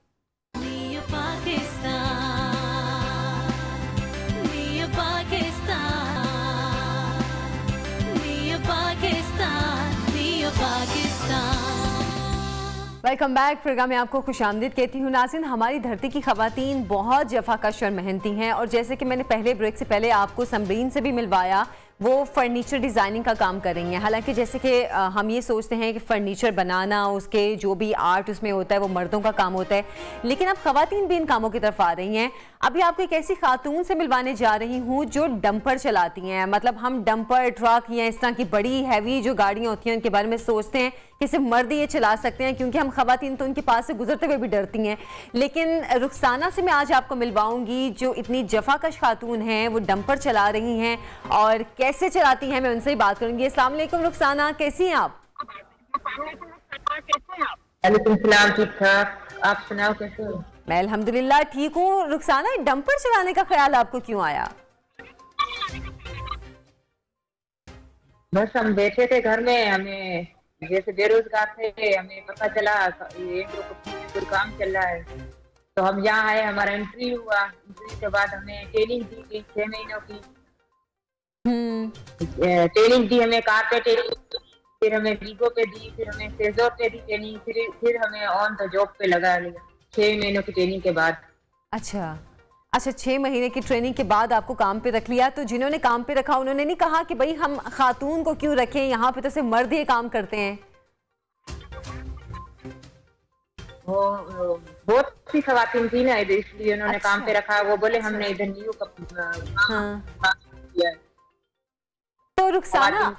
S1: Welcome back. प्रोग्राम में आपको खुशामदीद कहती हूँ। नाज़रीन, हमारी धरती की खवातीन बहुत जफाकश और मेहनती हैं और जैसे कि मैंने पहले ब्रेक से पहले आपको समरीन से भी मिलवाया, वो फर्नीचर डिज़ाइनिंग का काम कर रही हैं। हालांकि जैसे कि हम ये सोचते हैं कि फ़र्नीचर बनाना, उसके जो भी आर्ट उसमें होता है वो मर्दों का काम होता है, लेकिन अब ख़वातीन भी इन कामों की तरफ आ रही हैं। अभी आपको एक ऐसी खातून से मिलवाने जा रही हूँ जो डंपर चलाती हैं। मतलब हम डंपर, ट्रक या इस तरह की बड़ी हैवी जो गाड़ियाँ होती हैं उनके बारे में सोचते हैं कि सिर्फ मर्द ये चला सकते हैं, क्योंकि हम ख़वातीन तो उनके पास से गुजरते हुए भी डरती हैं। लेकिन रुखसाना से मैं आज आपको मिलवाऊंगी जो इतनी जफाकश खातून हैं, वो डंपर चला रही हैं और कैसे चलाती हैं मैं उनसे ही बात करूंगी। अस्सलाम वालेकुम रुखसाना, कैसी हैं आप?
S6: आप सुनाओ कैसे हो?
S1: मैं अल्हम्दुलिल्लाह ठीक हूँ। रुखसाना, डंपर चलाने का ख्याल आपको क्यों आया?
S6: बस हम बैठे थे घर में, हमें जैसे बेरोजगार थे, हमें पता चला ये कोई काम चल रहा है तो हम यहाँ आए। हमारा इंटरव्यू हुआ, इंटरव्यू के बाद हमें ट्रेनिंग दी गई 6 महीनों की। ट्रेनिंग दी हमें, कार पे ट्रेनिंग, फिर हमें वीगो पे दी, फिर हमें सेजोर पे दी ट्रेनिंग, फिर हमें ऑन द जॉब पे लगा लिया 6 महीनों की ट्रेनिंग के बाद।
S1: अच्छा, 6 महीने की ट्रेनिंग के बाद आपको काम पे रख लिया। तो जिन्होंने काम पे रखा उन्होंने नहीं कहा कि भाई हम खातून को क्यों रखें, यहाँ पे तो सिर्फ मर्द ही काम करते हैं?
S6: बहुत सी खवातीन थी ना, इसलिए उन्होंने काम पे रखा। वो बोले हमने इधर न्यू काम किया है।
S1: तो रुखसाना,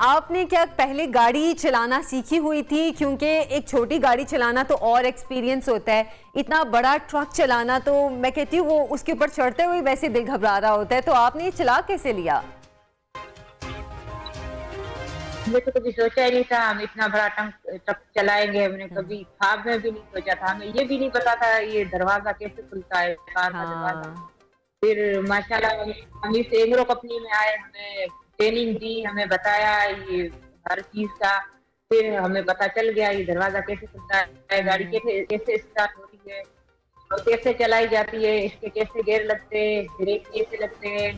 S1: आपने क्या पहले गाड़ी चलाना सीखी हुई थी? क्योंकि एक छोटी गाड़ी चलाना तो और एक्सपीरियंस होता है, इतना बड़ा ट्रक चलाना तो मैं कहती हूँ वो उसके ऊपर चढ़ते हुए वैसे दिल घबरा रहा होता है। तो आपने ये चला कैसे लिया?
S6: हमने तो कभी सोचा ही नहीं था हम इतना बड़ा ट्रक चलाएंगे। हमने कभी ख्वाब में भी नहीं सोचा था। हमें ये भी नहीं पता था ये दरवाजा कैसे खुलता है, कार का दरवाजा। फिर माशाल्लाह हम इस एग्रो कंपनी में आए, हमें ट्रेनिंग दी, हमें बताया ये हर चीज का। फिर हमें पता चल गया ये दरवाजा कैसे खुलता है, गाड़ी कैसे स्टार्ट होती है और कैसे चलाई जाती है, इसके कैसे गेयर लगते हैं, ब्रेक कैसे लगते हैं।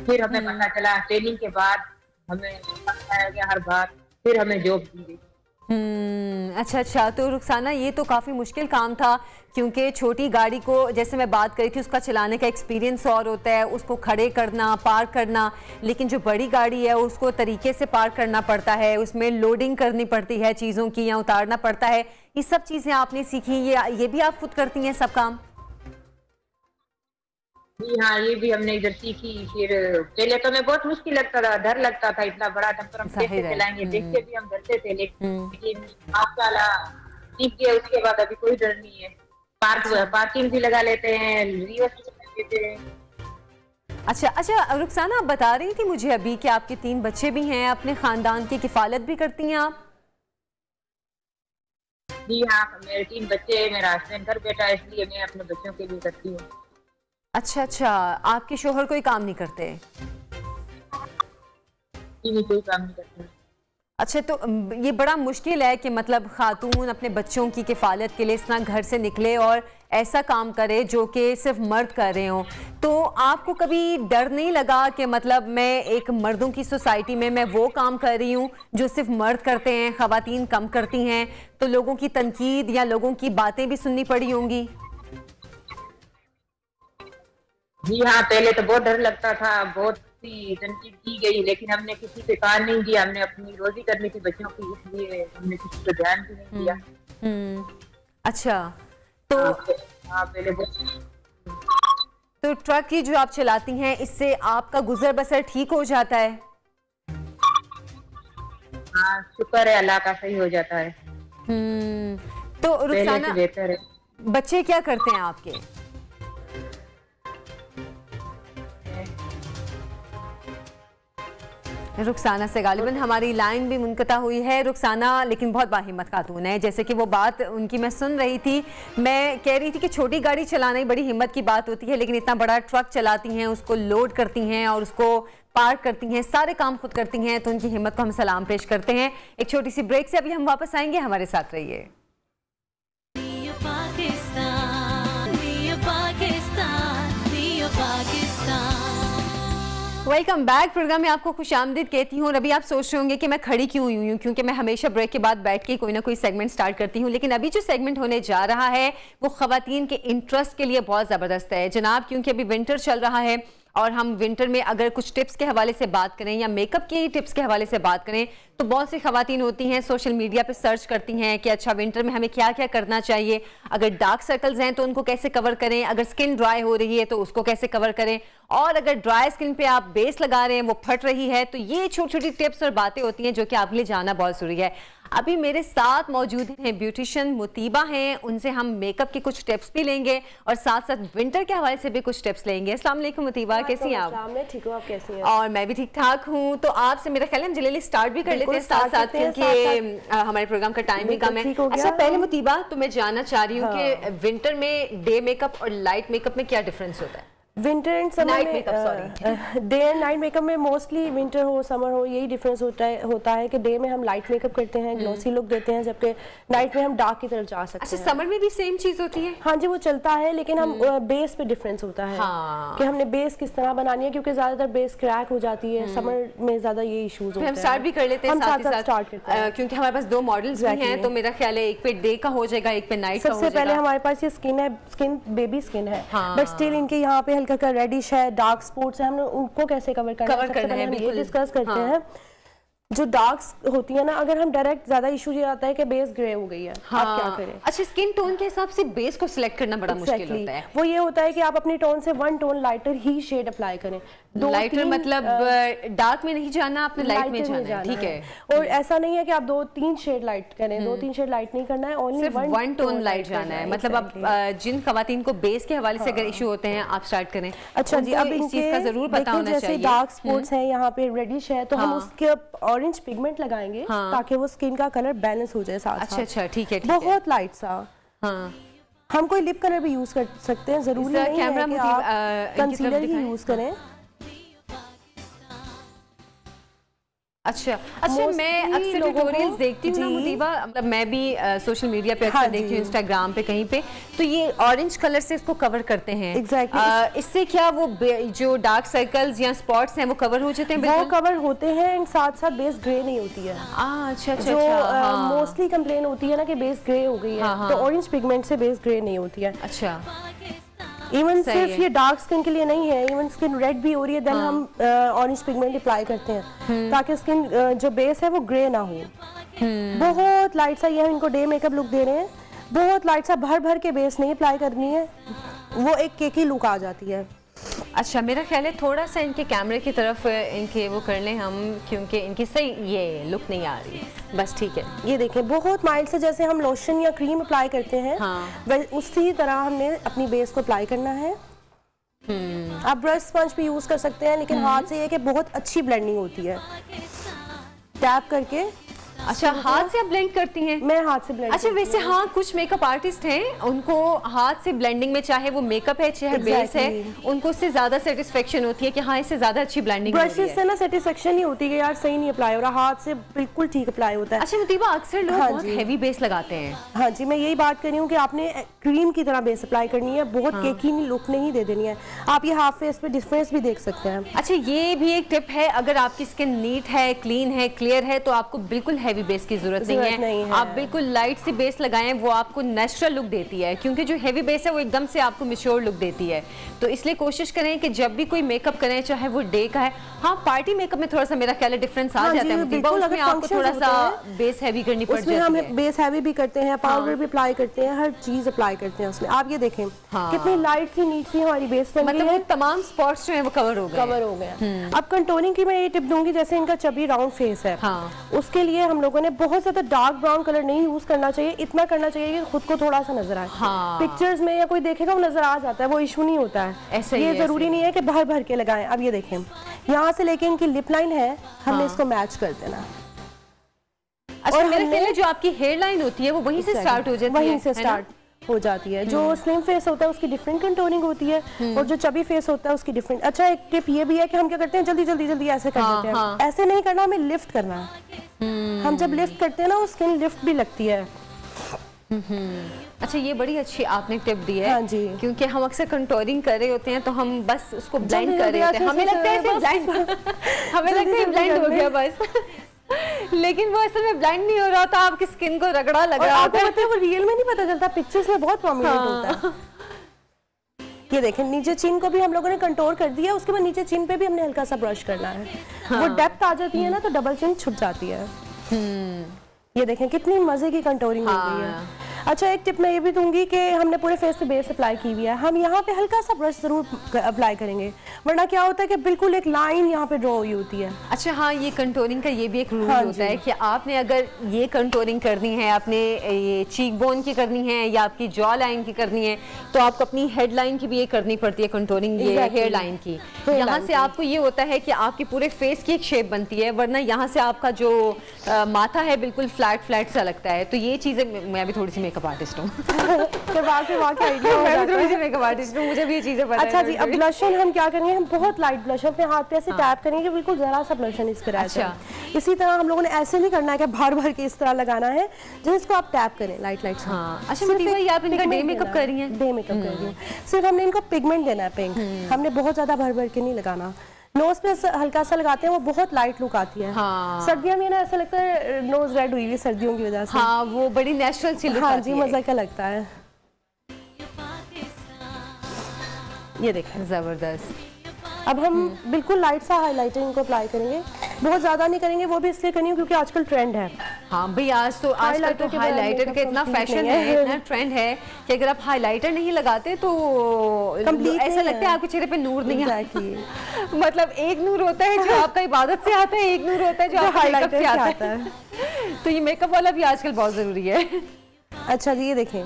S6: फिर हमें पता चला ट्रेनिंग के बाद, हमें बताया गया हर बात। फिर हमें जॉब दी गई।
S1: अच्छा। तो रुखसाना, ये तो काफ़ी मुश्किल काम था क्योंकि छोटी गाड़ी को, जैसे मैं बात करी थी, उसका चलाने का एक्सपीरियंस और होता है, उसको खड़े करना, पार्क करना। लेकिन जो बड़ी गाड़ी है उसको तरीके से पार्क करना पड़ता है, उसमें लोडिंग करनी पड़ती है चीज़ों की या उतारना पड़ता है। ये सब चीज़ें आपने सीखी, ये भी आप खुद करती हैं सब काम?
S6: जी हाँ, ये भी हमने इधर सीखी। फिर पहले तो हमें बहुत मुश्किल लगता था, डर लगता था, इतना बड़ा डंपर हम कैसे चलाएंगे, देख के भी हम डरते थे। लेकिन माशाल्लाह सीख गए। उसके बाद अभी कोई डर नहीं है। पार्किंग भी लगा लेते हैं, रिवर्स भी लेते हैं।
S1: अच्छा रुखसाना, आप बता रही थी मुझे अभी कि आपके 3 बच्चे भी हैं, अपने खानदान की किफालत भी करती हैं आप?
S6: जी हाँ, मेरे 3 बच्चे, मेरा हस्बैंड घर बैठा है, इसलिए मैं अपने बच्चों के लिए करती हूँ।
S1: अच्छा, आपके शोहर कोई काम नहीं करते?
S6: कोई काम नहीं करते।
S1: अच्छा, तो ये बड़ा मुश्किल है कि मतलब खातून अपने बच्चों की किफ़ालत के लिए इस तरह घर से निकले और ऐसा काम करे जो कि सिर्फ मर्द कर रहे हों। तो आपको कभी डर नहीं लगा कि मतलब मैं एक मर्दों की सोसाइटी में मैं वो काम कर रही हूँ जो सिर्फ मर्द करते हैं, ख़वातीन कम करती हैं, तो लोगों की तनकीद या लोगों की बातें भी सुननी पड़ी होंगी?
S6: जी हाँ, पहले तो बहुत डर लगता था, बहुत तनकीद की गई, लेकिन हमने किसी पे कान नहीं दिया। हमने अपनी रोजी करनी थी बच्चों की, इसलिए हमने किसी पे ध्यान भी नहीं दिया।
S1: अच्छा, तो
S6: हाँ, पहले
S1: तो ट्रक की जो आप चलाती हैं, इससे आपका गुजर बसर ठीक हो जाता है?
S6: हाँ, शुक्र है अल्लाह का, सही हो जाता है।
S1: तो रुखसाना,
S6: बेहतर है।
S1: बच्चे क्या करते हैं आपके? रुखसाना से गालिबन हमारी लाइन भी मुनक़ता हुई है। रुखसाना लेकिन बहुत बाहिम्मत खातून है, जैसे कि वो बात उनकी मैं सुन रही थी। मैं कह रही थी कि छोटी गाड़ी चलाना ही बड़ी हिम्मत की बात होती है, लेकिन इतना बड़ा ट्रक चलाती हैं, उसको लोड करती हैं और उसको पार्क करती हैं, सारे काम खुद करती हैं, तो उनकी हिम्मत को हम सलाम पेश करते हैं। एक छोटी सी ब्रेक से अभी हम वापस आएंगे, हमारे साथ रहिए। Welcome back. प्रोग्राम में आपको खुशामदीद कहती हूँ। और अभी आप सोच रहे होंगे कि मैं खड़ी क्यों हुई हूँ, क्योंकि मैं हमेशा ब्रेक के बाद बैठ के कोई ना कोई सेगमेंट स्टार्ट करती हूँ, लेकिन अभी जो सेगमेंट होने जा रहा है वो ख़वातीन के इंटरेस्ट के लिए बहुत ज़बरदस्त है जनाब, क्योंकि अभी विंटर चल रहा है और हम विंटर में अगर कुछ टिप्स के हवाले से बात करें या मेकअप के टिप्स के हवाले से बात करें, तो बहुत सी ख़वातीन होती हैं सोशल मीडिया पे सर्च करती हैं कि अच्छा विंटर में हमें क्या क्या करना चाहिए, अगर डार्क सर्कल्स हैं तो उनको कैसे कवर करें, अगर स्किन ड्राई हो रही है तो उसको कैसे कवर करें, और अगर ड्राई स्किन पे आप बेस लगा रहे हैं वो फट रही है, तो ये छोटी छोटी टिप्स और बातें होती हैं जो कि आपके लिए जानना बहुत ज़रूरी है। अभी मेरे साथ मौजूद हैं ब्यूटिशियन मुतीबा हैं, उनसे हम मेकअप के कुछ टिप्स भी लेंगे और साथ साथ विंटर के हवाले से भी कुछ टिप्स लेंगे। अस्सलाम वालेकुम मुतीबा, कैसी हैं आप?
S7: मैं ठीक हूँ, आप कैसी हैं?
S1: और मैं भी ठीक ठाक हूँ। तो आपसे मेरा ख्याल है हम जल्दी स्टार्ट भी कर लेते हैं साथ साथ, क्योंकि हमारे प्रोग्राम का टाइम भी कम है। अच्छा, पहले मुतीबा तो मैं जानना चाह रही हूँ कि विंटर में डे मेकअप और लाइट मेकअप में क्या डिफरेंस होता है?
S7: विंटर एंड समर में, डे एंड नाइट मेकअप में मोस्टली विंटर हो समर हो यही डिफरेंस होता है कि डे में हम लाइट मेकअप करते हैं, ग्लॉसी लुक देते हैं, जबकि नाइट में हम डार्क की तरफ जा सकते हैं।
S1: अच्छा, समर में भी सेम चीज होती है?
S7: हाँ जी, वो चलता है, लेकिन हम बेस पे डिफरेंस होता है कि हमने बेस किस तरह बनानी है, क्योंकि ज्यादातर बेस क्रैक हो जाती है, समर में ज्यादा ये इश्यूज होते हैं।
S1: हम स्टार्ट भी कर लेते हैं,
S7: हम साथ स्टार्ट करते हैं,
S1: क्योंकि हमारे पास दो मॉडल्स भी हैं, तो मेरा ख्याल है एक पे डे का हो जाएगा, एक पे नाइट का हो जाएगा।
S7: सबसे पहले हमारे पास ये स्किन है, स्किन बेबी स्किन है, बट स्टिल इनके यहाँ पे हल्का हल्का रेडिश है, डार्क स्पॉट्स है, हमने उनको कैसे कवर करना है बिल्कुल डिस्कस करते हैं। जो डार्क्स होती है ना, अगर हम डायरेक्ट ज्यादा इशू ये आता है कि बेस ग्रे हो गई है, आप क्या करें?
S1: अच्छा, स्किन टोन के हिसाब से बेस को सिलेक्ट करना बड़ा मुश्किल होता है।
S7: वो ये होता है कि आप अपनी टोन से वन टोन लाइटर ही शेड अप्लाई करें।
S1: लाइटर मतलब डार्क में नहीं जाना, आपने लाइट में जाना है, ठीक है।
S7: और ऐसा नहीं है कि आप 2-3 शेड लाइट करें, 2-3 शेड लाइट नहीं करना है, ओनली
S1: वन टोन लाइट जाना है। मतलब अब जिन खवातीन को बेस के हवाले से अगर इशू होते हैं, आप स्टार्ट करें।
S7: अच्छा जी, अब इस चीज का जरूर पता होना चाहिए। जैसे डार्क स्पॉट्स हैं, यहाँ पे रेडिश है, तो हम उसके ऑरेंज पिगमेंट लगाएंगे ताकि वो स्किन का कलर बैलेंस हो जाए साथ।
S1: अच्छा अच्छा, ठीक है,
S7: बहुत लाइट सा। हम कोई लिप कलर भी यूज कर सकते हैं, जरूरी नहीं है कि आप कंसीलर ही यूज करें।
S1: अच्छा अच्छा, मैं अक्सर ट्यूटोरियल्स देखती हूँ ना मुतीबा, मतलब मैं भी सोशल मीडिया पे अक्सर देखती हूँ, इंस्टाग्राम पे कहीं पे, तो ये ऑरेंज कलर से इसको कवर करते हैं। इससे क्या वो जो डार्क सर्कल्स या स्पॉट्स हैं वो कवर हो जाते हैं?
S7: वो कवर होते हैं, एंड साथ साथ बेस ग्रे नहीं होती है।
S1: अच्छा अच्छा,
S7: जो मोस्टली कंप्लेन होती है ना कि बेस ग्रे हो गई है, तो ऑरेंज पिगमेंट से बेस ग्रे नहीं होती है।
S1: अच्छा,
S7: इवन सिर्फ ये डार्क स्किन के लिए नहीं है, इवन स्किन रेड भी हो रही है, देन हम ऑरेंज पिगमेंट अप्लाई करते हैं ताकि स्किन जो बेस है वो ग्रे ना हो। बहुत लाइट सा ये इनको डे मेकअप लुक दे रहे हैं, बहुत लाइट सा, भर भर के बेस नहीं अप्लाई करनी है, वो एक केकी लुक आ जाती है।
S1: अच्छा, मेरा ख्याल है थोड़ा सा इनके कैमरे की तरफ इनके वो कर लें हम, क्योंकि इनकी सही ये लुक नहीं आ रही। बस ठीक है,
S7: ये देखें, बहुत माइल्ड से जैसे हम लोशन या क्रीम अप्लाई करते हैं, उसी तरह हमने अपनी बेस को अप्लाई करना है। आप ब्रश स्पंज भी यूज कर सकते हैं, लेकिन हाथ से ये कि बहुत अच्छी ब्लेंडिंग होती है। टैप करके
S1: अच्छा, हाथ से आप ब्लेंड करती हैं?
S7: मैं हाथ से ब्लेंड।
S1: अच्छा, वैसे हाँ, कुछ मेकअप आर्टिस्ट हैं उनको हाथ से ब्लेंडिंग में, चाहे वो मेकअप है चाहे बेस है, उनको उससे ज्यादा सेटिस्फेक्शन होती है कि हाँ इससे ज्यादा अच्छी ब्लेंडिंग हो रही है।
S7: ब्रशेस से ना सेटिस्फेक्शन नहीं होती कि यार सही नहीं अप्लाई हो रहा, हाथ से बिल्कुल ठीक अप्लाई होता है।
S1: अच्छा मुतीबा, अक्सर लोग बहुत हेवी बेस लगाते हैं।
S7: हाँ जी, मैं यही बात कर रही हूँ कि आपने क्रीम की तरह बेस अप्लाई करनी है, बहुत केकी लुक नहीं दे देनी है। आप ये हाफ फेस पे डिफरेंस भी देख सकते हैं।
S1: अच्छा, ये भी एक टिप है, अगर आपकी स्किन नीट है, क्लीन है, क्लियर है, तो आपको बिल्कुल हैवी बेस की जरूरत नहीं है। आप बिल्कुल लाइट सी बेस लगाएं, वो आपको नेचुरल लुक देती है, क्योंकि जो हैवी बेस है वो एकदम से आपको मैच्योर लुक देती है। तो इसलिए कोशिश करें कि जब भी कोई मेकअप करें, चाहे वो डे का है, हाँ पार्टी मेकअप में थोड़ा सा मेरा ख्याल है डिफरेंस आ जाता है, उसमें आपको थोड़ा सा बेस हैवी करनी पड़ जाती है।
S7: हम बेस हैवी भी करते हैं, पाउडर भी अप्लाई करते हैं, हर चीज अप्लाई करते हैं उसमें। आप ये देखें कितनी लाइट सी नीट सी हमारी बेस बन गई है,
S1: तमाम स्पॉट्स जो है वो कवर हो गए।
S7: अब कंटूरिंग की मैं ये टिप दूंगी, जैसे इनका चबी राउंड फेस है, उसके लिए हम लोगों ने बहुत ज्यादा डार्क ब्राउन कलर नहीं यूज करना चाहिए, इतना करना चाहिए कि खुद को थोड़ा सा नजर आए। पिक्चर्स में या कोई देखेगा वो नजर आ जाता है, वो इशू नहीं होता है। ये जरूरी नहीं है कि भर भर के लगाएं। अब ये देखें, यहाँ से लेके इनकी लिप लाइन है, हमने इसको मैच कर देना।
S1: और मेरे ख्याल में जो आपकी हेयर लाइन होती है वो वहीं से स्टार्ट हो जाती है,
S7: वहीं से स्टार्ट हो जाती है। जो स्लिम फेस होता है उसकी डिफरेंट कंटूरिंग होती है, और जो चबी फेस होता है उसकी डिफरेंट। अच्छा, एक टिप ये भी है कि हम क्या करते हैं, जल्दी जल्दी जल्दी ऐसे कर देते हैं। ऐसे नहीं करना, हमें लिफ्ट करना है। हम जब लिफ्ट करते हैं ना, स्किन लिफ्ट भी लगती है।
S1: अच्छा, ये बड़ी अच्छी आपने टिप दी है।
S7: हाँ जी,
S1: क्योंकि हम अक्सर कंटूरिंग कर रहे होते हैं तो हम बस उसको ब्लेंड कर रहे होते हैं, हमें लगता है ब्लेंड हो गया बस, लेकिन वो असल में ब्लाइंड नहीं हो रहा था, आपकी स्किन को रगड़ा लग रहा था।
S7: वो रियल में नहीं पता चलता, पिक्चर्स में बहुत प्रोमिनेंट होता है। ये देखें, नीचे चिन को भी हम लोगों ने कंटूर कर दिया, उसके बाद नीचे चिन पे भी हमने हल्का सा ब्रश करना है। वो डेप्थ आ जाती है ना, तो डबल चिन छुप जाती है। ये देखें कितनी मजे की कंटूरिंग हो गई है। अच्छा, एक टिप मैं ये भी दूंगी कि हमने पूरे फेस पे बेस अप्लाई की हुई है, हम यहाँ पे हल्का सा ब्रश जरूर अप्लाई करेंगे, वरना क्या होता है कि बिल्कुल एक लाइन यहाँ पे ड्रॉ हुई होती है।
S1: अच्छा हाँ, ये कंटूरिंग का ये भी एक रूल होता है कि आपने अगर ये कंटूरिंग करनी है, आपने ये चीक बोन की करनी है या आपकी जॉ लाइन की करनी है, तो आपको अपनी हेड लाइन की भी ये करनी पड़ती है कंटूरिंग, ये हेयर लाइन की। यहाँ से आपको ये होता है कि आपकी पूरे फेस की एक शेप बनती है, वरना यहाँ से आपका जो माथा है बिल्कुल फ्लैट फ्लैट सा लगता है। तो ये चीजें, मैं भी थोड़ी सी मेकअप आर्टिस्ट हूँ, मेकअप आर्टिस्ट हूँ, मुझे भी ये चीजें पता है।
S7: अच्छा जी, अब ब्लशन हम क्या करेंगे, हम बहुत लाइट ब्लशन अपने हाथ पे ऐसे टैप करेंगे, बिल्कुल जरा सा ब्लशन इस पर। अच्छा, इसी तरह हम लोगों ने ऐसे नहीं करना है कि भर भर के इस तरह लगाना है, जिसको आप टैप करें लाइट लाइट।
S1: अच्छा मुतीबा, ये आप इनका डे मेकअप कर रही हैं?
S7: डे मेकअप कर रही हूँ, सिर्फ हमने इनको पिगमेंट देना है पिंक, हमने बहुत ज्यादा भर भर के नहीं लगाना। नोज पे हल्का सा लगाते हैं, वो बहुत लाइट लुक आती है। सर्दियों में ना ऐसा लगता है नोज रेड हुई है सर्दियों की वजह से।
S1: हाँ, वो बड़ी नेचुरल सी लुक आती है।
S7: मजा का लगता है। ये देखें,
S1: जबरदस्त।
S7: अब हम बिल्कुल लाइट सा हाइलाइटर इनको अप्लाई करेंगे, बहुत ज्यादा नहीं करेंगे, वो भी इसलिए करेंगे क्योंकि आजकल ट्रेंड है।
S1: हाँ भाई, आजकल तो हाइलाइटर का इतना फैशन है, इतना ट्रेंड है कि अगर आप हाइलाइटर नहीं लगाते तो ऐसा लगता है आपके चेहरे पे नूर नहीं है। मतलब एक नूर होता है जो आपका इबादत से आता है, एक नूर होता है जो आपका मेकअप से आता है। तो ये मेकअप वाला भी आजकल बहुत जरूरी है।
S7: अच्छा जी, ये देखें,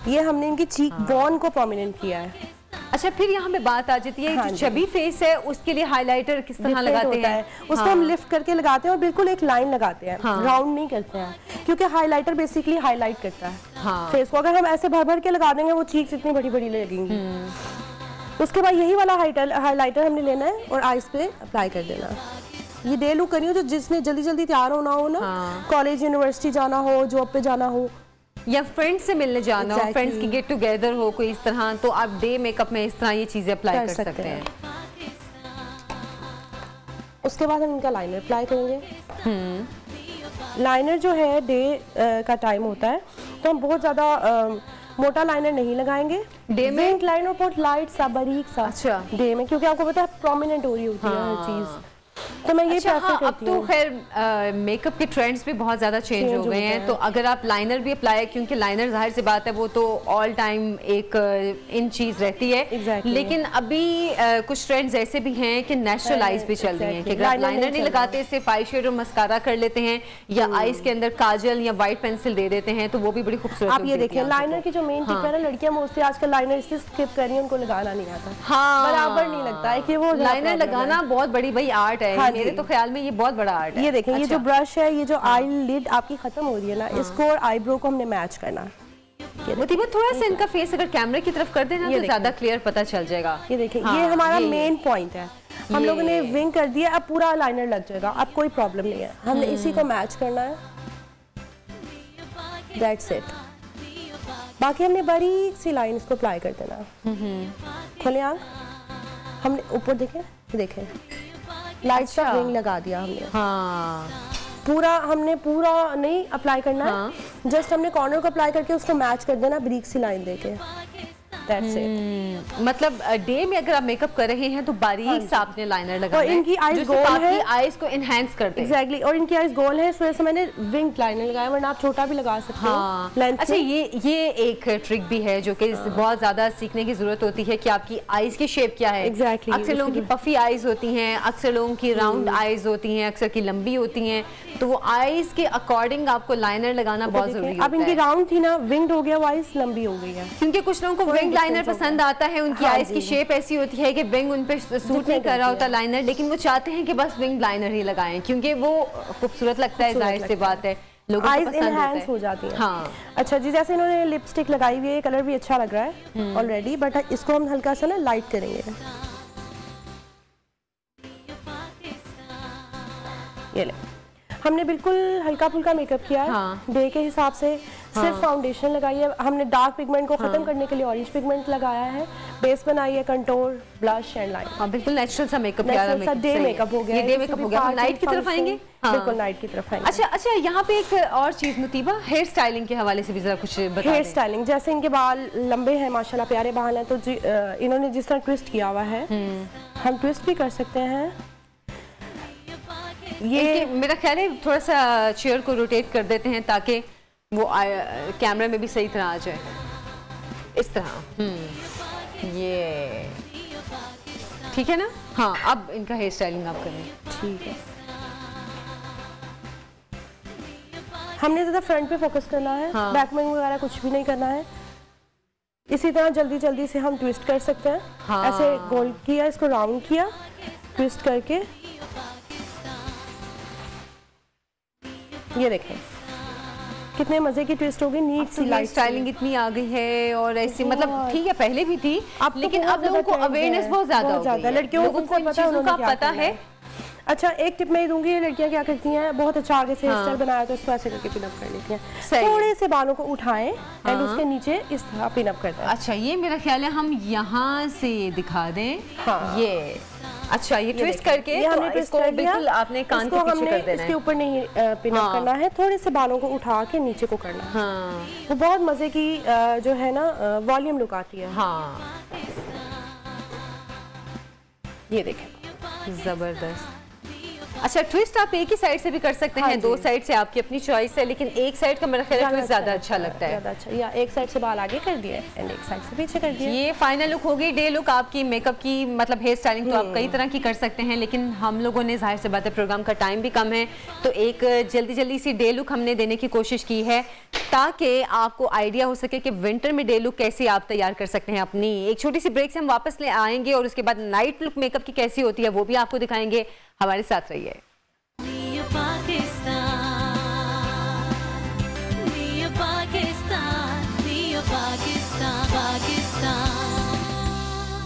S7: ये हमने इनकी चीक बोन को प्रोमिनेंट किया है।
S1: अच्छा, फिर यहाँ पे बात आ जाती है, जो चबी फेस है उसके लिए हाइलाइटर किस तरह लगाते हैं?
S7: उसको हम लिफ्ट करके लगाते हैं और बिल्कुल एक लाइन लगाते हैं, राउंड नहीं करते हैं, क्योंकि हाइलाइटर बेसिकली हाईलाइट करता है फेस को। अगर हम ऐसे भर भर के लगा देंगे, वो चीक्स इतनी बड़ी बड़ी लगेंगी। उसके बाद यही वाला हाइलाइटर हमने लेना है और आईज पे अप्लाई कर देना। ये डे लुक करियो, जो जिसने जल्दी जल्दी तैयार होना हो ना, कॉलेज यूनिवर्सिटी जाना हो, जॉब पे जाना हो,
S1: या फ्रेंड्स से मिलने जाना हो, फ्रेंड्स की गेट टुगेदर हो कोई इस तरह, तो आप डे मेकअप में इस तरह ये चीजें अप्लाई कर सकते हैं।
S7: उसके बाद हम इनका लाइनर अप्लाई करेंगे। लाइनर जो है डे का टाइम होता है, तो हम बहुत ज्यादा मोटा लाइनर नहीं लगाएंगे डे में। लाइनर बहुत लाइट सा, बारीक सा। अच्छा, डे में, क्योंकि आपको पता है प्रोमिनेंट हो रही होती है हर चीज, तो मैं ये प्रेफर करती हूँ।
S1: अब तो खैर मेकअप के ट्रेंड्स भी बहुत ज़्यादा चेंज हो गए हैं, तो अगर आप लाइनर भी अप्लाई, क्योंकि लाइनर जाहिर सी बात है वो तो ऑल टाइम एक इन चीज़ रहती है, लेकिन अभी कुछ ट्रेंड्स ऐसे भी हैं कि नेचुरल आइज भी चल रही हैं कि अगर आप लाइनर नहीं लगाते, सिर्फ आई शेड और मस्कारा कर लेते हैं या आइज के अंदर काजल या वाइट पेंसिल दे देते हैं, तो वो भी बड़ी खूबसूरत।
S7: आप ये देखिए, लाइनर की जो मेन टिप है ना, लड़कियां मोस्टली आजकल लाइनर इसलिए स्किप कर रही हैं, उनको लगाना नहीं आता। हाँ, बराबर नहीं लगता है कि वो
S1: लाइनर लगाना बहुत बड़ी भाई आर्ट है। मेरे तो ख्याल में ये बहुत बड़ा आर्ट है।
S7: ये देखें, ये जो ब्रश है, ये जो आई लिड आपकी खत्म हो रही है ना, इसको और आईब्रो को हमने मैच करना है।
S1: मुतीबा थोड़ा सा इनका फेस अगर कैमरे की तरफ कर देना तो ज्यादा क्लियर पता चल जाएगा।
S7: ये देखें, ये हमारा मेन पॉइंट है। हम लोगों ने विंग कर दिया, अब पूरा लाइनर लग जाएगा, अब कोई प्रॉब्लम नहीं है। हमने इसी को मैच करना है, दैट्स इट। बाकी हमने बारीक सी लाइन इसको अप्लाई कर देना। खोले आँख, हमने ऊपर देखें लाइट सा विंग लगा दिया हमने। पूरा हमने पूरा नहीं अप्लाई करना है, जस्ट हमने कॉर्नर को अप्लाई करके उसको मैच कर देना बारीक सी लाइन देके। That's it.
S1: मतलब डे में अगर आप मेकअप कर रहे हैं तो बारीक सा आपने लाइनर लगाना
S7: है। और इनकी आईज गोल है,
S1: आईज को एनहांस करते हैं।
S7: एग्जैक्टली, और इनकी आईज गोल है, इस वजह से मैंने विंग लाइनर लगाया, वरना आप छोटा भी लगा सकते हो।
S1: अच्छा, ये एक ट्रिक भी है जो कि बहुत ज्यादा सीखने की जरूरत होती है कि आपकी आईज की शेप क्या है।
S7: एग्जैक्टली,
S1: अक्सर लोगों की पफी आईज होती हैं, अक्सर लोगों की राउंड आईज होती हैं, अक्सर की लंबी होती हैं, तो वो आईज के अकॉर्डिंग आपको लाइनर लगाना बहुत जरूरी है।
S7: अब इनकी राउंड थी ना, विंग्ड हो गया, वो आईज लंबी हो गई है।
S1: क्योंकि कुछ लोगों को विंग लाइनर पसंद आता है, उनकी आईज की शेप ऐसी होती है कि विंग उन पे सूट नहीं कर रहा होता लाइनर, लेकिन वो चाहते हैं कि बस विंग लाइनर ही लगाएं क्योंकि वो खूबसूरत लगता है। जाहिर सी बात है, लोगों को पसंद
S7: एनहांस हो जाती है। हाँ। अच्छा जी, जैसे इन्होंने लिपस्टिक लगाई हुई है, कलर भी अच्छा लग रहा है ऑलरेडी, बट इसको हम हल्का सा ना लाइट करेंगे। ये ले, हमने बिल्कुल हल्का फुल्का मेकअप किया है डे के हिसाब से। सिर्फ फाउंडेशन लगाई है हमने, डार्क पिगमेंट को खत्म करने के लिए ऑरेंज पिगमेंट लगाया है, बेस बनाई है, कंटूर, ब्लश एंड लाइन।
S1: बिल्कुल नेचुरल सा मेकअप,
S7: डे मेकअप हो गया।
S1: ये डे मेकअप हो गया। हम नाइट की तरफ आएंगे।
S7: बिल्कुल नाइट की तरफ आएंगे।
S1: अच्छा, यहाँ पे एक और चीज मुतीबा, हेयर स्टाइलिंग के हवाले से भी जरा कुछ बता दें।
S7: हेयर स्टाइलिंग, जैसे इनके बाल लंबे हैं माशाल्लाह, प्यारे बाल हैं, तो इन्होंने जिस तरह ट्विस्ट किया हुआ है, हम ट्विस्ट भी कर सकते हैं।
S1: ये मेरा ख्याल है थोड़ा सा चेयर को रोटेट कर देते हैं ताकि वो कैमरे में भी सही तरह आ जाए, इस तरह। ये ठीक है ना? हाँ, अब इनका हेयर स्टाइलिंग आप करें।
S7: ठीक है, हमने ज़्यादा फ्रंट पे फोकस करना है, बैक में वगैरह कुछ भी नहीं करना है। इसी तरह जल्दी जल्दी से हम ट्विस्ट कर सकते हैं। ऐसे गोल किया, इसको राउंड किया, ट्विस्ट करके, ये देखें कितने मजे की ट्विस्ट हो गई। नीट सी लाइट
S1: स्टाइलिंग इतनी आ गई है, और ऐसी मतलब ठीक है पहले भी थी, लेकिन अब लोगों को अवेयरनेस बहुत ज्यादा हो गई है, लड़कियों को पता है।
S7: अच्छा, एक टिप मैं दूंगी, ये लड़कियां क्या करती हैं, बहुत अच्छा आगे से हेयर स्टाइल बनाया तो उसको ऐसे करके पिनअप कर लेती हैं। थोड़े से बालों को उठाएं एंड उसके नीचे इस तरह पिनअप कर दें।
S1: अच्छा, ये मेरा ख्याल है हम यहाँ से दिखा दें। ये अच्छा, ये ट्विस्ट करके
S7: ये हमने ट्विस्ट कर दिया,
S1: आपने कान के पीछे कर देना है,
S7: इसके ऊपर नहीं पिनअप करना है, थोड़े से बालों को उठा के नीचे को करना है। वो बहुत मजे की जो है ना वॉल्यूम लुक आती है। ये देखें,
S1: जबरदस्त। अच्छा, ट्विस्ट आप एक ही साइड से भी कर सकते हैं, दो साइड से आपकी अपनी चॉइस है, लेकिन एक साइड का मेरा ख्याल है ज्यादा अच्छा लगता है।
S7: अच्छा, या एक साइड से बाल आगे कर दिए एंड एक साइड से पीछे कर दिए।
S1: ये फाइनल लुक हो गई, डे लुक आपकी मेकअप की। मतलब हेयर स्टाइलिंग तो आप कई तरह की कर सकते हैं, लेकिन हम लोगों ने जाहिर सी बात है प्रोग्राम का टाइम भी कम है, तो एक जल्दी जल्दी सी डे लुक हमने देने की कोशिश की है ताकि आपको आइडिया हो सके कि विंटर में डे लुक कैसे आप तैयार कर सकते हैं अपनी। एक छोटी सी ब्रेक से हम वापस ले आएंगे और उसके बाद नाइट लुक मेकअप की कैसी होती है वो भी आपको दिखाएंगे। हमारे साथ रहिए।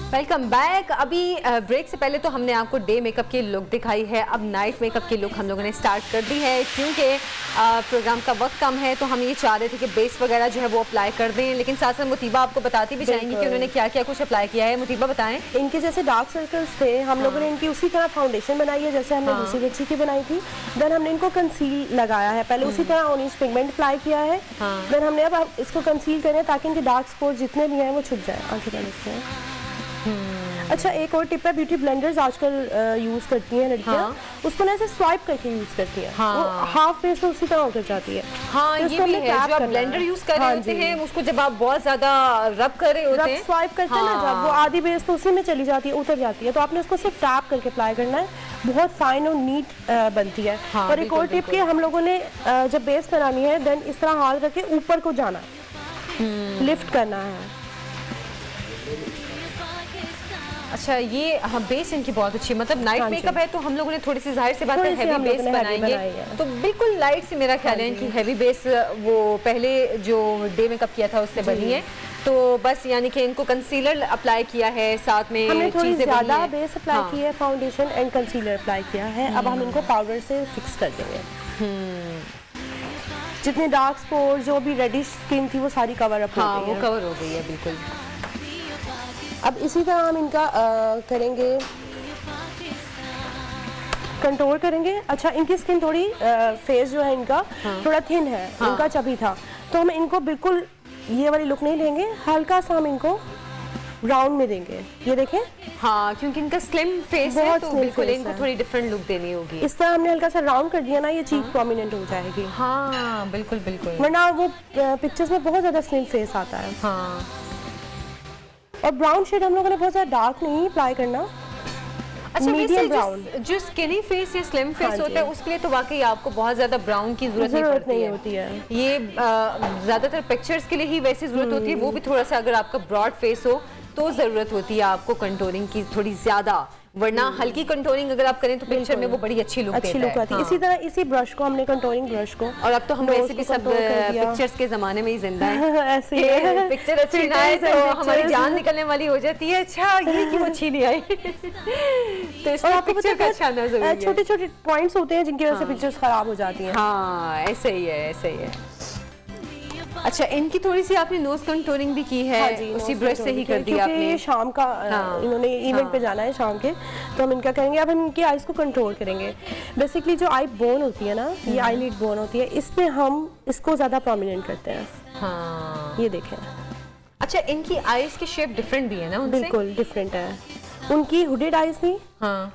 S1: Welcome back. अभी ब्रेक से पहले तो हमने आपको डे मेकअप की लुक दिखाई है, अब नाइट मेकअप की लुक हम लोगों ने स्टार्ट कर दी है। क्योंकि प्रोग्राम का वक्त कम है तो हम ये चाह रहे थे कि बेस वगैरह जो है वो अप्लाई कर दें, लेकिन साथ साथ मुतीबा आपको बताती भी जाएंगी कि उन्होंने क्या क्या कुछ अप्लाई किया है। मुतीबा बताएं।
S7: इनके जैसे डार्क सर्कल्स थे, हम लोगों ने इनकी उसी तरह फाउंडेशन बनाई है जैसे हमने दूसरी बच्ची की बनाई थी। देन हमने इनको कंसील लगाया है, पहले उसी तरह ऑरेंज पिगमेंट अप्लाई किया है। देन हमने अब इसको कंसील करें ताकि इनके डार्क स्पॉट जितने भी हैं वो छुप जाए आंखें बंद से। अच्छा, एक और टिप है, ब्यूटी ब्लेंडर्स आजकल यूज करती हैं लड़कियां, उसको ना ऐसे स्वाइप करके यूज करती हैं, वो हाफ फेस से उसी तरह उतर जाती है।
S1: तो ये भी है, जो आप ब्लेंडर यूज कर रहे होते हैं उसको जब आप बहुत ज्यादा रब कर रहे होते हैं,
S7: स्वाइप करते हैं ना, जब वो आधी बेस तो उसी में चली जाती है, उतर जाती है, तो आपने उसको सिर्फ टैप करके अप्लाई करना है, बहुत फाइन और नीट बनती है। और एक और टिप, हम लोगों ने जब बेस बनानी है देन इस तरह हाथ रख के ऊपर को जाना है, लिफ्ट करना है,
S1: अच्छा, ये हाँ बेस इनकी बहुत अच्छी, मतलब नाइट मेकअप है तो हम लोगों ने थोड़ी सी जाहिर सी बात है हैवी बेस बनाएंगे तो बिल्कुल लाइट से मेरा ख्याल है इनकी हैवी बेस वो पहले जो डे मेकअप किया था उससे बनी है। तो बस यानी कि इनको कंसीलर अप्लाई किया है, साथ में
S7: हमने थोड़ी ज़्यादा बेस अप्लाई की है, फाउंडेशन एंड कंसीलर अप्लाई किया है। अब हम इनको पाउडर से फिक्स कर देंगे। जितने डार्क स्पॉट जो भी रेडिश स्किन थी वो सारी कवर अप हो गई है,
S1: वो कवर हो गई है बिल्कुल।
S7: अब इसी तरह हम इनका करेंगे, कंटूर करेंगे। अच्छा, इनकी स्किन थोड़ी फेस जो है इनका थोड़ा थिन है, इनका चबी था, तो हम इनको बिल्कुल ये वाली लुक नहीं देंगे, हल्का सा हम इनको राउंड में देंगे। ये देखें,
S1: हाँ, क्योंकि इनका स्लिम फेस है तो बिल्कुल इनको थोड़ी डिफरेंट लुक देनी होगी।
S7: इस तरह हमने हल्का सा राउंड कर दिया ना, ये चीक प्रोमिनेंट हो जाएगी।
S1: हाँ बिल्कुल बिल्कुल,
S7: वरना वो पिक्चर्स में बहुत ज्यादा स्लिम फेस आता है।
S1: हाँ,
S7: और ब्राउन शेड हम लोगों ने बहुत ज्यादा डार्क नहीं अप्लाई करना।
S1: अच्छा,
S7: मीडियम ब्राउन।
S1: जो स्किनी फेस या स्लिम फेस होता है उसके लिए तो वाकई आपको बहुत ज्यादा ब्राउन की जरूरत नहीं होती है। ये ज्यादातर पिक्चर्स के लिए ही वैसी जरूरत होती है, वो भी थोड़ा सा अगर आपका ब्रॉड फेस हो तो जरूरत होती है आपको कंटूरिंग की थोड़ी ज्यादा, वरना हल्की कंटूरिंग अगर आप करें तो पिक्चर में वो बड़ी अच्छी लुक
S7: आती है। इसी तरह इसी ब्रश को हमने कंटूरिंग ब्रश को,
S1: और अब तो हम वैसे भी सब पिक्चर्स के जमाने में ही जिंदा हैं।
S7: ऐसे ही
S1: पिक्चर अच्छी ना आए तो हमारी जान निकलने वाली हो जाती है। अच्छा, ये क्यों अच्छी नहीं आई? तो इसलिए पिक्चर का अच्छा आना जरूरी है।
S7: छोटे छोटे पॉइंट्स होते हैं जिनकी वजह से पिक्चर्स खराब हो जाती हैं।
S1: हाँ, ऐसे ही है, ऐसे ही है। अच्छा, इनकी थोड़ी सी आपने नोज कंटूरिंग भी की है, उसी ब्रश से ही कर दिया आपने।
S7: ये शाम का इन्होंने इवेंट पे जाना है शाम के, तो हम इनका करेंगे। अब हम इनकी आईज को कंट्रोल करेंगे। बेसिकली जो आई बोन होती है ना, ये आईलिड बोन होती है, इसमें हम इसको ज्यादा प्रोमिनेंट करते हैं।
S1: हाँ,
S7: ये देखें।
S1: अच्छा, इनकी आईज की शेप डिफरेंट भी है ना उनसे?
S7: बिल्कुल डिफरेंट है। उनकी हुडेड आईज थी,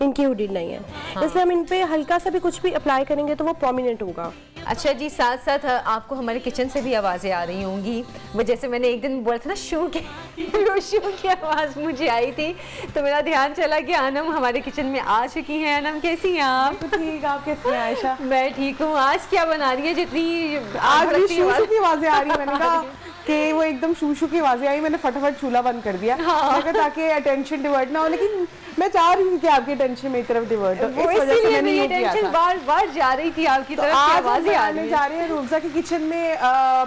S7: इनकी हुडेड नहीं है, इसलिए हम इन पे हल्का सा भी कुछ भी अप्लाई करेंगे तो वो प्रोमिनेंट होगा।
S1: अच्छा जी, साथ साथ आपको हमारे किचन से भी आवाज़ें आ रही होंगी। वो जैसे मैंने एक दिन बोला था ना, शू की आवाज़ मुझे आई थी, तो मेरा ध्यान चला कि अनम हमारे किचन में आ चुकी हैं। अनम, कैसी हैं आप?
S5: ठीक, आप कैसी हैं आयशा?
S1: मैं ठीक हूँ। आज क्या बना रही है? जितनी
S5: आग की आवाज़ें आ रही है, मैंने कहा कि वो एकदम शू की आवाज़ें आई, मैंने फटाफट चूल्हा बंद कर दिया। हाँ। ताकि अटेंशन डिवर्ट ना हो, लेकिन मैं चाह रही हूँ कि आपकी अटेंशन मेरी तरफ डिवर्ट हो, इस वजह से मैंने ये किया था।
S1: बार जा रही थी आपकी तरफ, आवाज़ें आ रही
S5: जा रही है। रूबजा के किचन में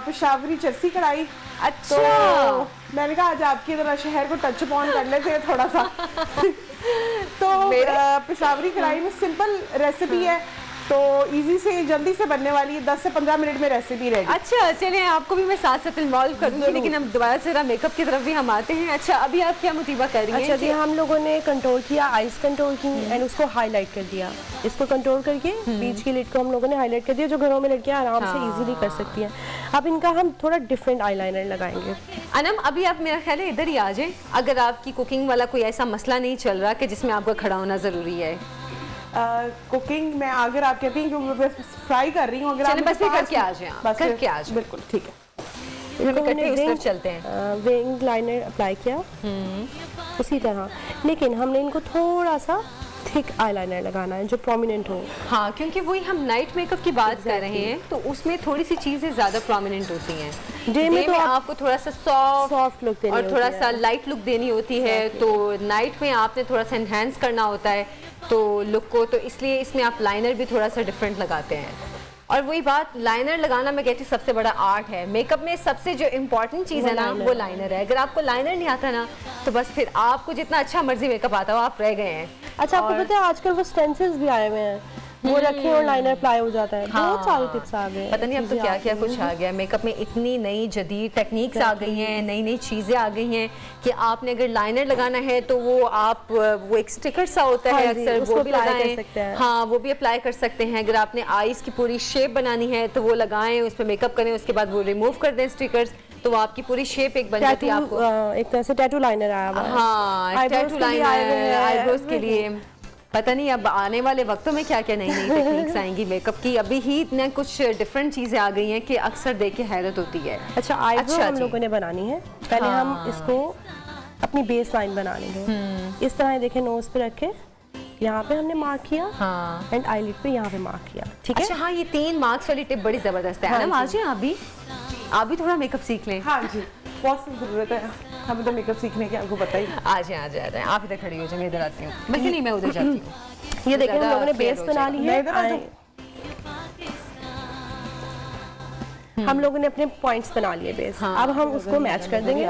S5: पेशावरी चरसी कढ़ाई।
S1: अच्छा,
S5: तो मैंने कहा आज आपकी तरह शहर को टच ऑन कर लेते हैं थोड़ा सा। तो पेशावरी कढ़ाई में सिंपल रेसिपी है, तो इजी से जल्दी से बनने वाली है, 10 से 15 मिनट में रेसिपी रेडी।
S1: अच्छा, चलिए आपको भी मैं साथ साथ इन्वॉल्व करूंगी, लेकिन हम दोबारा से मेकअप की तरफ भी हम आते हैं। अच्छा, अभी आप क्या मुतीबा कर रही हैं?
S7: अच्छा जी, हम लोगों ने कंट्रोल किया, आइज कंट्रोल की एंड उसको हाईलाइट कर दिया। इसको कंट्रोल करके बीच की लिड को हम लोगों ने हाईलाइट कर दिया, जो घरों में लड़कियां आराम से इजीली कर सकती हैं। अब इनका हम थोड़ा डिफरेंट आईलाइनर लगाएंगे।
S1: अनम, अभी आप मेरा ख्याल है इधर ही आ जाए, अगर आपकी कुकिंग वाला कोई ऐसा मसला नहीं चल रहा कि जिसमें आपका खड़ा होना जरूरी है।
S5: कुकिंग में अगर आप कहती हैं कि मैं बस फ्राई कर रही हूँ, अगर आप
S1: बस करके आ जाएं, बस करके आ जाएं,
S5: बिल्कुल ठीक है।
S1: इकट्ठे उस तरफ चलते हैं।
S7: विंग लाइनर अप्लाई किया उसी तरह, लेकिन हमने इनको थोड़ा सा थिक आईलाइनर लगाना है जो प्रोमिनेंट हो।
S1: हाँ, क्योंकि वही हम नाइट मेकअप की बात कर रहे हैं, तो उसमें थोड़ी सी चीजें ज्यादा प्रोमिनेंट होती हैं। डे में तो आपको थोड़ा सा सॉफ्ट
S7: लुक देनी
S1: और थोड़ा सा लाइट लुक देनी होती है, तो नाइट में आपने थोड़ा सा एनहांस करना होता है तो लुक को, तो इसलिए इसमें आप लाइनर भी थोड़ा सा डिफरेंट लगाते हैं। और वही बात, लाइनर लगाना मैं कहती हूँ सबसे बड़ा आर्ट है मेकअप में। सबसे जो इम्पोर्टेंट चीज़ है ना, वो लाइनर है। अगर आपको लाइनर नहीं आता ना, तो बस फिर आपको जितना अच्छा मर्जी मेकअप आता हो, आप रह गए हैं।
S7: अच्छा, आपको पता है आजकल वो स्टेंसिल्स भी आए हुए हैं, वो रखें और लाइनर अप्लाई हो जाता है। बहुत सारे टिप्स आ गए,
S1: पता नहीं अब तो क्या क्या कुछ आ गया मेकअप में। इतनी नई जदीद टेक्निक्स आ गई हैं, नई नई चीज़ें आ गई हैं कि आपने अगर लाइनर लगाना है तो वो आप वो एक स्टिकर सा होता है अक्सर, वो भी लगाएं। हाँ, वो भी अप्लाई कर सकते हैं। अगर आपने आईज की पूरी शेप बनानी है तो वो लगाएं, उस पर मेकअप करें, उसके बाद वो रिमूव कर दें स्टिकर्स, तो वो आपकी पूरी शेप एक बन जाती है। आपको
S7: एक तरह से टैटू लाइनर आया हुआ है।
S1: हाँ, टैटू लाइनर, आईब्रोज के लिए। पता नहीं अब आने वाले वक्तों में क्या क्या नई नई टेक्निक्स आएंगी मेकअप की। अभी ही इतने कुछ डिफरेंट चीजें आ गई हैं कि अक्सर देख के हैरत होती है।
S7: अच्छा, आईब्रो हम लोगों ने बनानी है। पहले हम इसको अपनी बेस लाइन बना लेंगे। इस तरह देखें, नोज पे रखे, यहाँ पे हमने मार्क किया एंड आईलिड पे यहाँ पे मार्क किया। ठीक है।
S1: अच्छा, हाँ, ये 3 मार्क्स वाली टिप बड़ी जबरदस्त है ना। आज आप भी थोड़ा मेकअप सीख लें।
S5: हाँ जी, बहुत जरूरत है।
S8: हमें तो मेकअप सीखने के आपको पता ही।
S1: आ जाए आप इधर खड़ी हो जाए, मैं इधर आती हूँ। बल्कि नहीं, मैं उधर जाती हूँ।
S7: ये देखिए हम लोगों ने बेस बना ली है, हम लोगों ने अपने पॉइंट्स बना लिए बेस। अब हम उसको मैच कर देंगे,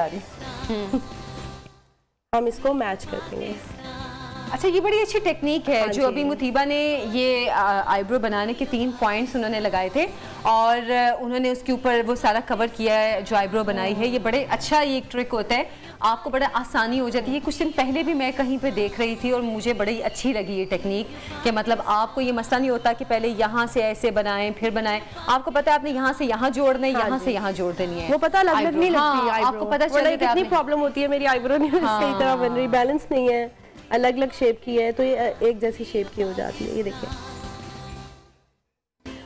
S7: हम इसको मैच कर देंगे।
S1: अच्छा, ये बड़ी अच्छी टेक्निक है जो अभी मुतीबा ने ये आईब्रो बनाने के 3 पॉइंट्स उन्होंने लगाए थे और उन्होंने उसके ऊपर वो सारा कवर किया है जो आईब्रो बनाई है। ये बड़े अच्छा ये एक ट्रिक होता है, आपको बड़ा आसानी हो जाती है। कुछ दिन पहले भी मैं कहीं पे देख रही थी और मुझे बड़ी अच्छी लगी ये टेक्निक कि मतलब आपको ये मसला नहीं होता कि पहले यहाँ से ऐसे बनाएं फिर बनाएं। आपको पता है आपने यहाँ से यहाँ जोड़ना है, यहाँ से यहाँ जोड़ देनी है।
S7: वो पता अलग नहीं लगती है,
S1: आपको पता चल
S7: कितनी प्रॉब्लम होती है। मेरी आईब्रो नहीं सही तरह बन रही, बैलेंस नहीं है, अलग अलग शेप की है तो ये एक जैसी शेप की हो जाती है। ये देखिए,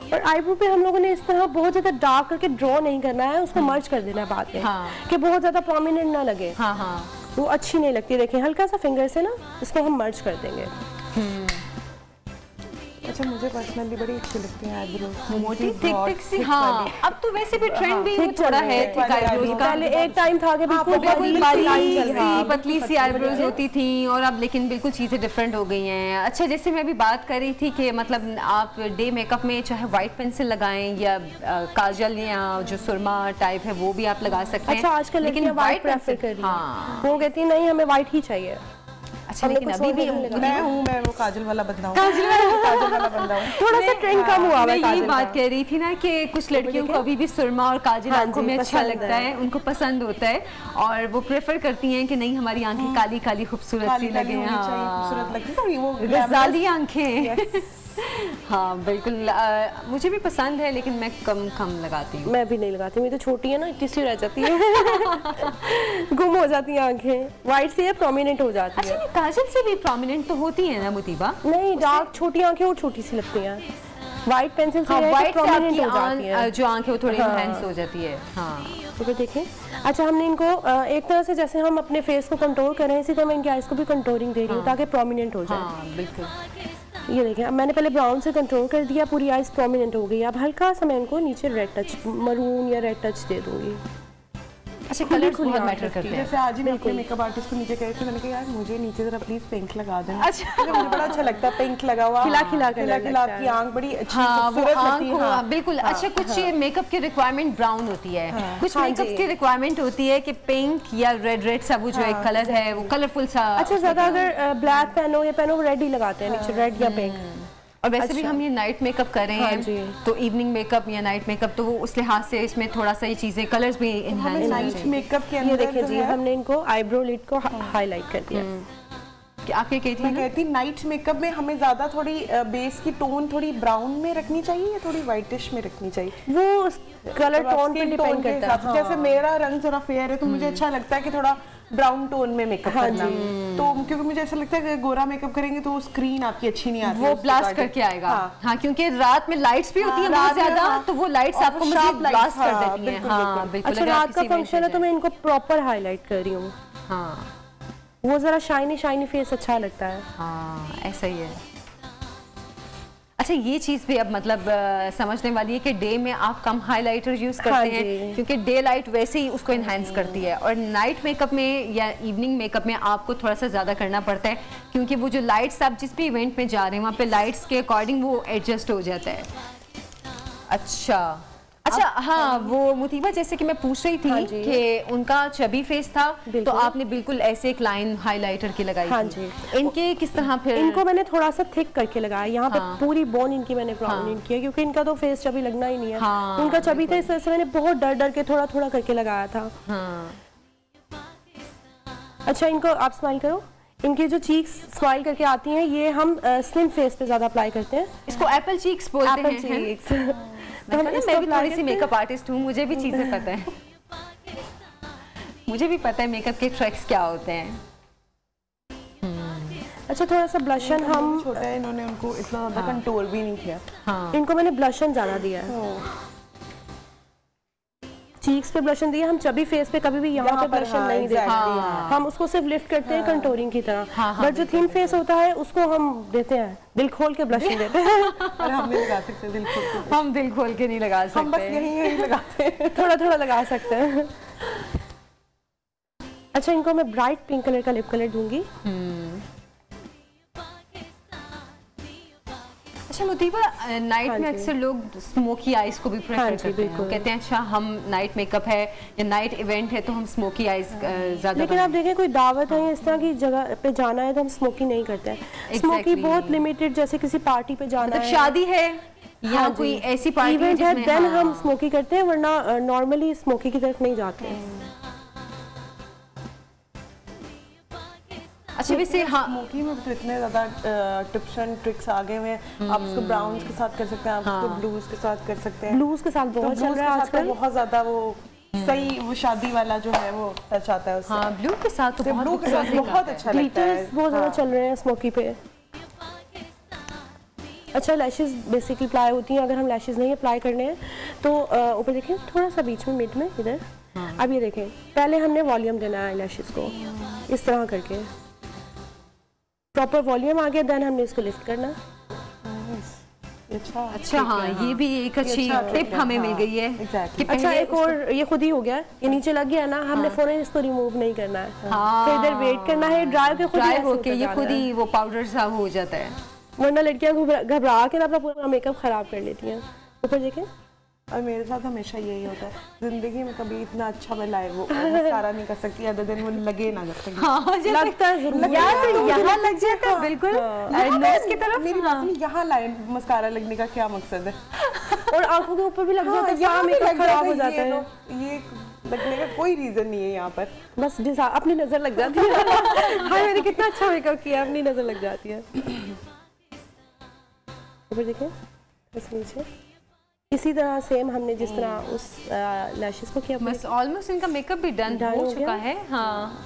S7: और आईब्रो पे हम लोगों ने इस तरह बहुत ज्यादा डार्क करके ड्रॉ नहीं करना है, उसको मर्ज कर देना है बाद में कि बहुत ज्यादा प्रोमिनेंट ना लगे। वो अच्छी नहीं लगती। देखिए हल्का सा फिंगर से ना इसको हम मर्ज कर देंगे।
S8: अच्छा, मुझे पर्सनली बड़ी अच्छी लगती है आईब्रो,
S1: मोटी थिक सी। हाँ, अब तो वैसे भी ट्रेंड भी थोड़ा है थिक आईब्रोज का।
S7: पहले एक टाइम था कि बिल्कुल
S1: पतली सी आईब्रोज होती थी और अब लेकिन बिल्कुल चीजें डिफरेंट हो गई हैं। अच्छा, जैसे मैं अभी बात कर रही थी कि मतलब आप डे मेकअप में चाहे व्हाइट पेंसिल लगाएं या काजल या जो सुरमा टाइप है वो भी आप लगा सकते हैं।
S7: अच्छा, आजकल लेकिन व्हाइट प्रेफर कर रही हैं, वो कहती है नहीं हमें व्हाइट ही चाहिए।
S1: अच्छा, लेकिन अभी भी
S8: मैं वो काजल वाला बंदा हूँ, काजल वाला बंदा हूँ।
S7: थोड़ा सा ट्रेंड कम हुआ है।
S1: मैं यही बात कह रही थी ना कि कुछ लड़कियों को अभी भी सुरमा और काजल आंखों में अच्छा लगता है, उनको पसंद होता है और वो प्रेफर करती हैं कि नहीं हमारी आंखें काली काली खूबसूरत सी लगे,
S8: खूबसूरत लगती है वो
S1: गजाली आंखें। हाँ बिल्कुल, मुझे भी पसंद है लेकिन मैं कम लगाती हूँ।
S7: मैं भी नहीं लगाती, मेरी तो छोटी है ना, किसी रह जाती है गुम हो जाती है आंखें। व्हाइट से प्रोमिनेंट हो जाती है।
S1: अच्छा, काजल से भी प्रोमिनेंट तो होती है ना मुतीबा?
S7: नहीं, डार्क छोटी आंखें और छोटी सी लगती हैं। व्हाइट पेंसिल से प्रोमिनेंट हो जाती है,
S1: जो आंखें वो थोड़ी एनहांस हो जाती है। हाँ,
S7: तो देखें। अच्छा, हमने इनको एक तरह से जैसे हम अपने फेस को कंट्रोल कर रहे हैं, इसी तरह मैं इनकी आईज को भी कंट्रोलिंग दे रही हूँ ताकि प्रोमिनेंट हो जाए।
S1: हाँ बिल्कुल।
S7: ये देखिए, अब मैंने पहले ब्राउन से कंट्रोल कर दिया, पूरी आईज प्रोमिनेंट हो गई। अब हल्का सा मैं उनको नीचे रेड टच, मरून या रेड टच दे दूंगी।
S1: अच्छा, कलर बहुत मैटर करते हैं।
S8: जैसे आज ही मैं अपने मेकअप आर्टिस्ट को नीचे कह रही थी, मैंने कहा यार मुझे नीचे जरा प्लीज पिंक लगा देना। अच्छा, मुझे बड़ा अच्छा लगता है पिंक लगा हुआ, खिला खिला की आंख बड़ी अच्छी खूबसूरत लगती है।
S1: बिल्कुल। अच्छा, कुछ मेकअप की रिक्वायरमेंट ब्राउन होती है, कुछ मेकअप की रिक्वायरमेंट होती है कि पिंक या रेड सा वो जो एक कलर है वो कलरफुल सा।
S7: अच्छा, ज्यादा अगर ब्लैक पहनो या पहनो रेड ही लगाते हैं नीचे, रेड या पिंक।
S1: और वैसे भी हम ये नाइट मेकअप कर रहे हैं तो इवनिंग मेकअप या नाइट मेकअप तो उस लिहाज से इसमें थोड़ा सा ये चीजें कलर्स भी एनहांस
S8: नाइट मेकअप के अंदर।
S7: ये देखिए जी, हमने इनको आईब्रो लिड को हाईलाइट कर दिया।
S1: आप ये कहती हैं?
S8: मैं कहती नाइट मेकअप में हमें ज्यादा थोड़ी बेस की टोन थोड़ी ब्राउन में रखनी चाहिए या थोड़ी व्हाइटिश में रखनी चाहिए?
S7: वो कलर टोन पे डिपेंड करता है।
S8: जैसे मेरा रंग जरा फेयर है तो मुझे अच्छा लगता है कि थोड़ा ब्राउन टोन में मेकअप करना, तो क्योंकि मुझे ऐसा लगता है कि गोरा मेकअप करेंगे तो स्क्रीन आपकी अच्छी नहीं आती,
S1: वो ब्लास्ट करके आएगा। हाँ, क्योंकि रात में लाइट्स भी होती हैं बहुत ज्यादा, तो वो लाइट्स आपको मजीद ब्लास्ट कर देती हैं। हाँ बिल्कुल।
S7: अच्छा, रात का फंक्शन है तो मैं इनको प्रॉपर हाईलाइट कर रही हूँ।
S1: हाँ,
S7: वो जरा शाइनी फेस अच्छा लगता है।
S1: हाँ, ऐसा ही है। अच्छा, ये चीज़ भी अब मतलब समझने वाली है कि डे में आप कम हाइलाइटर यूज़ करते हैं क्योंकि डे लाइट वैसे ही उसको इन्हांस करती है, और नाइट मेकअप में या इवनिंग मेकअप में आपको थोड़ा सा ज़्यादा करना पड़ता है क्योंकि वो जो लाइट्स आप जिस भी इवेंट में जा रहे हैं वहाँ पे लाइट्स के अकॉर्डिंग वो एडजस्ट हो जाता है। अच्छा, हाँ, वो मुतीबा जैसे कि मैं पूछ रही थी कि उनका चबी फेस था तो आपने बिल्कुल ऐसे एक लाइन हाइलाइटर की लगाई थी। इनके किस तरह? फिर
S7: इनको मैंने थोड़ा सा थिक करके लगाया, यहाँ पे पूरी बोन इनकी मैंने प्रोमिनेंट किया क्योंकि इनका तो फेस चबी लगना ही नहीं है। उनका चबी था, इस वजह से मैंने बहुत डर के थोड़ा थोड़ा करके लगाया था। अच्छा, इनको आप स्माइल करो। इनकी जो चीक्स स्माइल करके आती हैं ये हम स्लिम फेस पे ज्यादा अप्लाई करते हैं,
S1: इसको एप्पल चीक्स बोलते हैं। Apple cheeks. मैं भी थोड़ी सी मेकअप आर्टिस्ट हूँ, मुझे भी चीजें पता है। मुझे भी पता है मेकअप के ट्रिक्स क्या होते हैं।
S7: अच्छा, थोड़ा सा ब्लशन हम
S8: छोटा है, इन्होंने उनको इतना ज्यादा कंट्रोल भी नहीं किया।
S7: इनको मैंने ब्लशन ज्यादा दिया है, चीक्स पे ब्लशन दिया। हम चबी फेस पे कभी भी यहाँ पे ब्लशन नहीं देते, हम उसको सिर्फ लिफ्ट करते हैं कंटूरिंग की तरह। बट जो थिन फेस होता है उसको हम देते हैं, दिल खोल के ब्लशन देते हैं।
S8: और हम नहीं लगा सकते दिल खोल के,
S1: हम दिल खोल के नहीं लगा सकते,
S8: हम बस यहीं लगाते हैं,
S7: थोड़ा थोड़ा लगा सकते हैं। अच्छा, इनको मैं ब्राइट पिंक कलर का लिप कलर दूंगी।
S1: अच्छा मुतीबा, नाइट में अक्सर लोग स्मोकी आइज को भी प्रेफर करते हैं, कहते हैं अच्छा हम नाइट मेकअप है या नाइट इवेंट है तो हम स्मोकी आइज ज्यादा।
S7: लेकिन आप देखें कोई दावत है इस तरह की जगह पे जाना है तो हम स्मोकी नहीं करते हैं। स्मोकी बहुत लिमिटेड, जैसे किसी पार्टी पे जाना है,
S1: शादी है या कोई ऐसी पार्टी
S7: इवेंट है, देन हम स्मोकी करते हैं, वरना नॉर्मली स्मोकी की तरफ नहीं जाते हैं।
S1: अच्छा वैसे हाँ,
S8: स्मोकी में तो इतने ज़्यादा टिप्स एंड ट्रिक्स आ गए हैं। आप उसको ब्राउन्स के साथ कर सकते हैं, आप उसको ब्लूज के साथ कर सकते हैं।
S7: ब्लूज के साथ बहुत चल रहा है आजकल,
S8: बहुत ज़्यादा वो सही, वो शादी वाला जो है वो टच आता है उससे।
S1: हाँ, ब्लू के साथ तो
S8: ब्लू के साथ बहुत अच्छा लगता है,
S7: बहुत ज़्यादा चल रहे हैं स्मोकी पे। अच्छा, लैशेस बेसिकली अप्लाई होती हैं। अगर हम लैशेस नहीं अप्लाई करने हैं तो ऊपर देखें थोड़ा सा बीच में, मिड में इधर। अब ये देखें, पहले हमने वॉल्यूम देना है लैशेस को इस तरह करके, प्रॉपर वॉल्यूम आ गया, देन हमने इसको लिफ्ट करना।
S1: अच्छा हाँ, ये भी एक अच्छी टिप हमें मिल गई है कि
S7: अच्छा एक और ये खुद ही हो गया, ये नीचे लग गया ना, हमने फौरन इसको रिमूव नहीं करना है, फिर इधर वेट करना है, ड्राई
S1: होके ये खुद ही वो पाउडर सा हो जाता है,
S7: वरना लड़कियां घबरा के अपना पूरा मेकअप खराब कर लेती हैं। ऊपर देखें,
S8: और मेरे साथ हमेशा यही होता है, जिंदगी में कभी इतना अच्छा मैं लाइव वो मस्कारा नहीं कर सकती अदर देन वो लगे ना जब तक।
S1: हाँ, लगता है जरूर यार, तो यहाँ लग जाता है बिल्कुल नोज की तरफ।
S8: मेरी बात यहाँ लाइन मस्कारा लगने का क्या मकसद है?
S7: और आंखों के ऊपर भी लग जाता है, यहाँ मेकअप खराब हो जाता है।
S8: ये लगने का कोई रीजन नहीं है यहाँ पर,
S7: बस अपनी नजर लग जाती है। हाँ, मैंने कितना अच्छा मेकअप किया, अपनी नजर लग जाती है। ऊपर देखें, बस नीचे इसी तरह सेम हमने जिस तरह उस लैशेस को किया,
S1: बस ऑलमोस्ट इनका मेकअप भी डन हो चुका है। हाँ,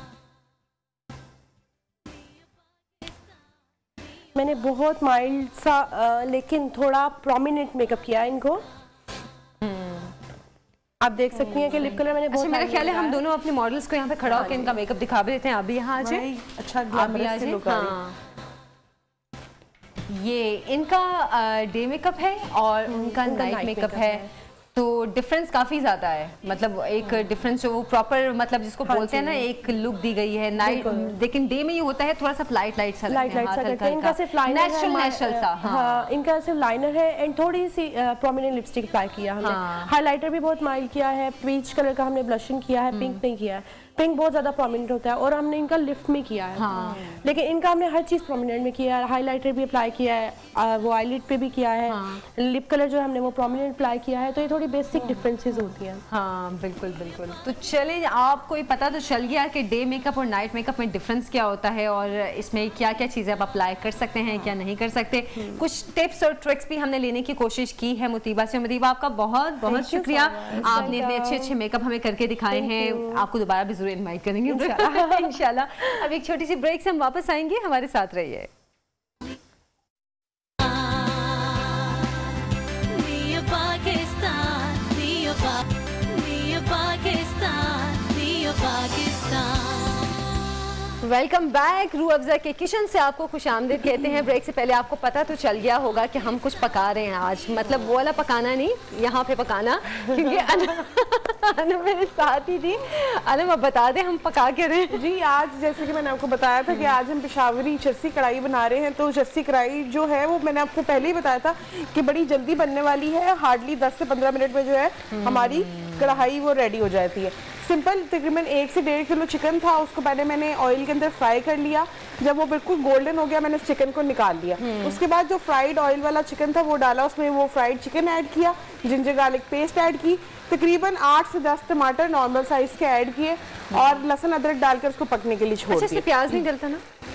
S7: मैंने बहुत माइल्ड सा लेकिन थोड़ा प्रोमिनेंट मेकअप किया इनको। आप देख सकती हैं कि लिप कलर मैंने बहुत,
S1: मेरा ख्याल है हम दोनों अपने मॉडल्स को यहाँ पे खड़ा होकर इनका मेकअप दिखा भी देते हैं। आप भी यहाँ आ जाए,
S8: अच्छा ग्लैमरस लुक आ रही है।
S1: ये इनका डे मेकअप है और उनका नाइट मेकअप है, तो डिफरेंस काफी ज्यादा है। मतलब एक डिफरेंस जो प्रॉपर मतलब जिसको बोलते हैं ना, एक लुक दी गई है नाइट, लेकिन डे में ये होता है थोड़ा सा लाइट सा
S7: लगता है। इनका सिर्फ लाइनर
S1: नेचुरल सा,
S7: हाँ, इनका सिर्फ लाइनर है एंड थोड़ी सी प्रोमिनेंट लिपस्टिक अप्लाई किया हमने। हाइलाइटर भी बहुत माइल्ड किया है, पीच कलर का हमने ब्लशिंग किया है, पिंक नहीं किया है। पिंक बहुत ज्यादा प्रोमिनेंट होता है और हमने इनका लिफ्ट में किया है। हाँ। लेकिन इनका हमने हर चीज प्रोमिनेंट में किया है, हाइलाइटर भी अप्लाई किया है, वो आईलिड पे भी किया है। हाँ। लिप कलर जो हमने वो प्रोमिनेंट अप्लाई किया है, तो ये थोड़ी बेसिक डिफरेंसेस होती हैं।
S1: हाँ बिल्कुल बिल्कुल। तो चले, आपको ये पता तो चल गया कि डे मेकअप और नाइट मेकअप में डिफरेंस क्या होता है और इसमें क्या क्या चीजें आप अप्लाई कर सकते हैं, क्या नहीं कर सकते। कुछ टिप्स और ट्रिक्स भी हमने लेने की कोशिश की है मुतीबा से। मुतीबा, आपका बहुत बहुत शुक्रिया, आपने इतने अच्छे अच्छे मेकअप हमें करके दिखाए हैं। आपको दोबारा भी जरूर इनवाइट करेंगे इंशाल्लाह। अब एक छोटी सी ब्रेक से हम वापस आएंगे, हमारे साथ रहिए। Welcome back. रूह अफ़ज़ा के किचन से आपको खुशामदीद कहते हैं। ब्रेक से पहले आपको पता तो चल गया होगा कि हम कुछ पका रहे हैं आज, मतलब वो वाला पकाना नहीं, यहाँ पे पकाना, क्योंकि अनम मेरे साथ ही थी। अनम अब बता दें हम पका के रहे हैं
S8: जी। आज जैसे कि मैंने आपको बताया था कि आज हम पेशावरी चरसी कढ़ाई बना रहे हैं। तो चरसी कढ़ाई जो है वो मैंने आपको पहले ही बताया था कि बड़ी जल्दी बनने वाली है, हार्डली 10 से 15 मिनट में जो है हमारी कढ़ाई वो रेडी हो जाती है। सिंपल तकरीबन 1 से 1.5 किलो चिकन था, उसको पहले मैंने ऑयल के अंदर फ्राई कर लिया। जब वो बिल्कुल गोल्डन हो गया मैंने उस चिकन को निकाल लिया। उसके बाद जो फ्राइड ऑयल वाला चिकन था वो डाला, उसमें वो फ्राइड चिकन ऐड किया, जिंजर गार्लिक पेस्ट ऐड की, तकरीबन 8 से 10 टमाटर नॉर्मल साइज के ऐड किए और लहसुन अदरक डालकर उसको पकने के लिए छोड़ दिया।
S1: इसमें प्याज नहीं डलता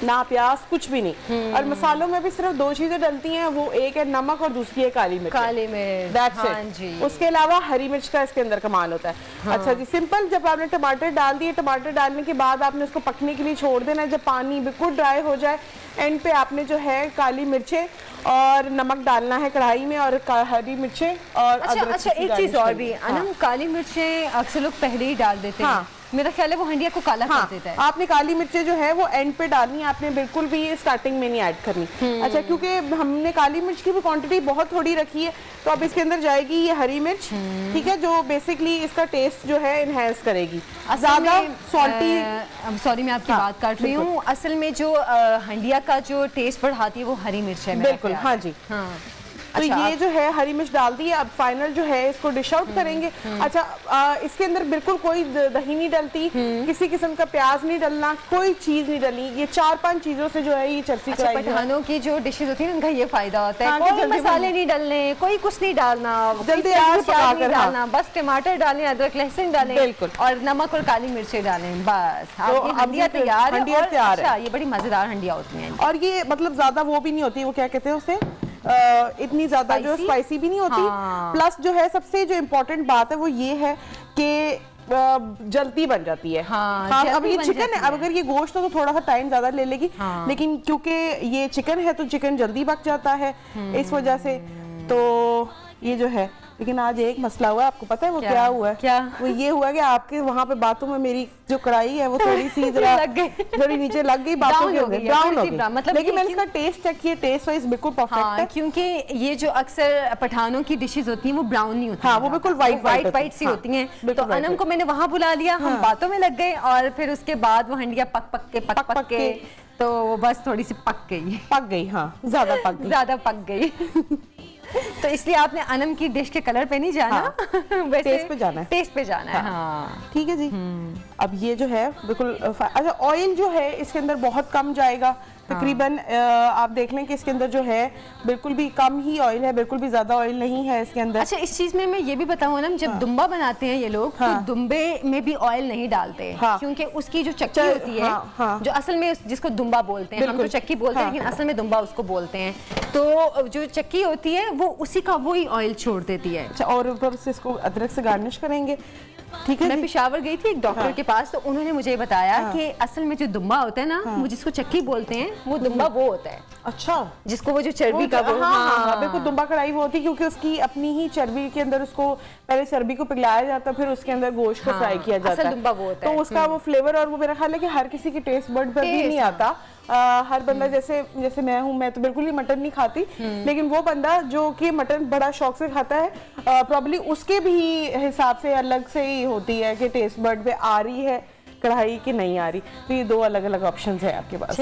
S8: ना प्याज कुछ भी नहीं। और मसालों में भी सिर्फ 2 चीजें डलती हैं, वो एक है नमक और दूसरी है काली मिर्च।
S1: काली मिर्च,
S8: दैट्स इट। उसके अलावा हरी मिर्च का इसके अंदर कमाल होता है। अच्छा जी, सिंपल जब आपने टमाटर डाल दिए, टमाटर डालने के बाद आपने उसको पकने के लिए छोड़ देना है। जब पानी बिल्कुल ड्राई हो जाए, एंड पे आपने जो है काली मिर्चें और नमक डालना है कढ़ाई में, और हरी मिर्चें और
S1: अच्छा एक चीज और भी, अनम काली मिर्चें अक्सर लोग पहले ही डाल देते हैं। मेरा ख्याल है वो हंडिया को काला कर देता है।
S8: आपने काली मिर्चें जो है वो एंड पे डालनी है, आपने बिल्कुल भी स्टार्टिंग में नहीं ऐड करनी। अच्छा, क्योंकि हमने काली मिर्च की भी क्वांटिटी बहुत थोड़ी रखी है, तो अब इसके अंदर जाएगी ये हरी मिर्च, ठीक है, जो बेसिकली इसका टेस्ट जो है इनहेंस करेगी। ज्यादा सॉल्टी,
S1: सॉरी मैं आपकी बात काट रही हूँ, असल में जो हंडिया का जो टेस्ट बढ़ाती है वो हरी मिर्च है।
S8: बिल्कुल, हाँ जी। तो ये जो है हरी मिर्च डाल दी है। अब फाइनल जो है इसको डिश आउट करेंगे। अच्छा, इसके अंदर बिल्कुल कोई दही नहीं डलती, किसी किस्म का प्याज नहीं डलना, कोई चीज नहीं डलनी। ये 4-5 चीजों से जो है ये चरसी कढ़ाई।
S1: पठानों की जो डिशेज होती है उनका ये फायदा होता है, कोई मसाले नहीं डालने, कोई कुछ नहीं डालना,
S8: जल्दी
S1: डालना, बस टमाटर डालें, अदरक लहसुन डालें, बिल्कुल, और नमक और काली मिर्चें डालें, बस हंडिया तैयार है। ये बड़ी मजेदार हंडिया होती है, और
S8: ये मतलब ज्यादा वो भी नहीं होती, वो क्या कहते हैं उसे, इतनी ज्यादा जो स्पाइसी भी नहीं होती। प्लस जो है सबसे जो इम्पोर्टेंट बात है वो ये है कि जल्दी बन जाती है। अब ये चिकन है, अब अगर ये गोश्त हो तो थोड़ा सा टाइम ज्यादा ले लेगी, लेकिन क्योंकि ये चिकन है तो चिकन जल्दी पक जाता है, इस वजह से तो ये जो है। लेकिन आज एक मसला हुआ, आपको पता है वो क्या हुआ है?
S1: क्या?
S8: वो ये हुआ कि आपके वहाँ पे बातों में मेरी जो कढ़ाई है वो थोड़ी सी जरा थोड़ी नीचे लग गई, बातों के ब्राउन हो गई। मतलब लेकिन मैंने इसका टेस्ट चेक किया, टेस्ट वाइज बिल्कुल परफेक्ट है।
S1: क्योंकि ये जो अक्सर पठानों की डिशेज होती हैं वो ब्राउन नहीं होती,
S8: हाँ, वो बिल्कुल वाइट
S1: सी होती हैं। तो अनम को मैंने वहाँ बुला लिया, हम बातों में लग गए, और फिर उसके बाद वो हंडिया पक के तो बस थोड़ी सी पक गई, हाँ, ज्यादा पक गई। तो इसलिए आपने अनम की डिश के कलर पे नहीं जाना, वैसे टेस्ट पे जाना है। हाँ,
S8: ठीक है जी। अब ये जो है बिल्कुल अच्छा, ऑयल जो है इसके अंदर बहुत कम जाएगा, तकरीबन आप देख लें कि इसके अंदर जो है बिल्कुल भी कम ही ऑयल है, बिल्कुल भी ज्यादा ऑयल नहीं है इसके अंदर।
S1: अच्छा, इस चीज में मैं ये भी बताऊँ ना, जब दुम्बा बनाते हैं ये लोग, तो दुम्बे में भी ऑयल नहीं डालते, क्योंकि उसकी जो चक्की होती है, जो असल में जिसको दुम्बा बोलते हैं, हम तो चक्की बोलते हैं, लेकिन असल में दुम्बा उसको बोलते हैं, तो जो चक्की होती है वो उसी का वही ऑयल छोड़ देती है।
S8: अच्छा, और ऊपर से इसको अदरक से गार्निश करेंगे, ठीक है।
S1: मैं पेशावर गई थी एक डॉक्टर के पास, तो उन्होंने मुझे बताया कि असल में जो दुम्बा होता है ना, वो जिसको चक्की बोलते हैं, वो दुम्बा वो होता है।
S8: अच्छा,
S1: जिसको वो जो चर्बी का
S8: बिल्कुल दुम्बा कढ़ाई वो होती है, क्योंकि उसकी अपनी ही चर्बी के अंदर उसको पहले चर्बी को पिघलाया जाता है, फिर उसके अंदर गोश्त को फ्राई किया जाता है,
S1: दुम्बा वो होता है।
S8: तो उसका वो फ्लेवर, और वो मेरा ख्याल है कि हर किसी के टेस्ट बर्ड पर भी नहीं आता। हर बंदा जैसे मैं हूँ, मैं तो बिल्कुल ही मटन नहीं खाती, लेकिन वो बंदा जो कि मटन बड़ा शौक से खाता है, प्रॉब्ली उसके भी हिसाब से अलग से ही होती है कि टेस्ट बर्ड पे आ रही है कढ़ाई की नहीं आ रही। तो ये 2 अलग अलग ऑप्शंस है आपके पास।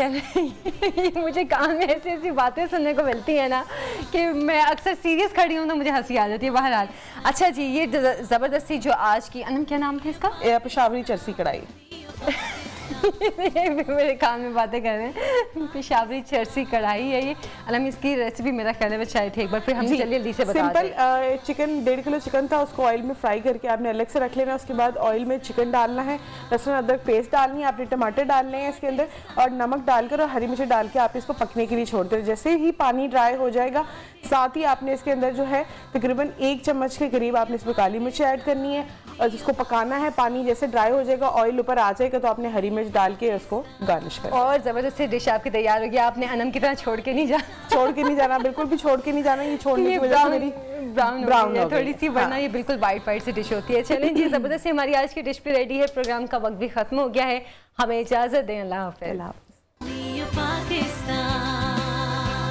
S1: मुझे काम में ऐसी बातें सुनने को मिलती है ना कि मैं अक्सर सीरियस खड़ी हूँ तो मुझे हंसी आ जाती है। बहरहाल, अच्छा जी, ये जबरदस्ती जो आज की अनम, क्या नाम था इसका?
S8: पेशावरी चरसी कढ़ाई।
S1: मेरे काम में बातें कर रहे हैं। पेशावरी चरसी कढ़ाई है ये। अलम, इसकी रेसिपी मेरा ख्याल है बच्चा थे एक बार, फिर हम चलिए जल्दी से बता दें।
S8: सिंपल चिकन 1.5 किलो चिकन था, उसको ऑयल में फ्राई करके आपने अलग से रख लेना। उसके बाद ऑयल में चिकन डालना है, लहसुन अदरक पेस्ट डालनी है, आपने टमाटर डालने हैं इसके अंदर, और नमक डालकर और हरी मिर्च डाल के आप इसको पकने के लिए छोड़ दें। जैसे ही पानी ड्राई हो जाएगा, साथ ही आपने इसके अंदर जो है तकरीबन 1 चम्मच के करीब आपने इसमें काली मिर्च ऐड करनी है, और जिसको पकाना है। पानी जैसे ड्राई हो जाएगा, ऑयल ऊपर आ जाएगा, तो आपने हरी मिर्च डाल के उसको गार्निश करना।
S1: और जबरदस्त डिश आपकी तैयार हो गया। आपने अनम की तरह छोड़ के नहीं जाना, बिल्कुल भी छोड़ के नहीं जाना। ये छोड़ने की वजह से मेरी ब्राउन है थोड़ी सी, वरना ये बिल्कुल वाइट सी डिश होती है। चलें जी, जबरदस्त हमारी आज की डिश भी रेडी है। प्रोग्राम का वक्त भी खत्म हो गया है, हमें इजाजत दें। अल्लाह हाफ़िज़।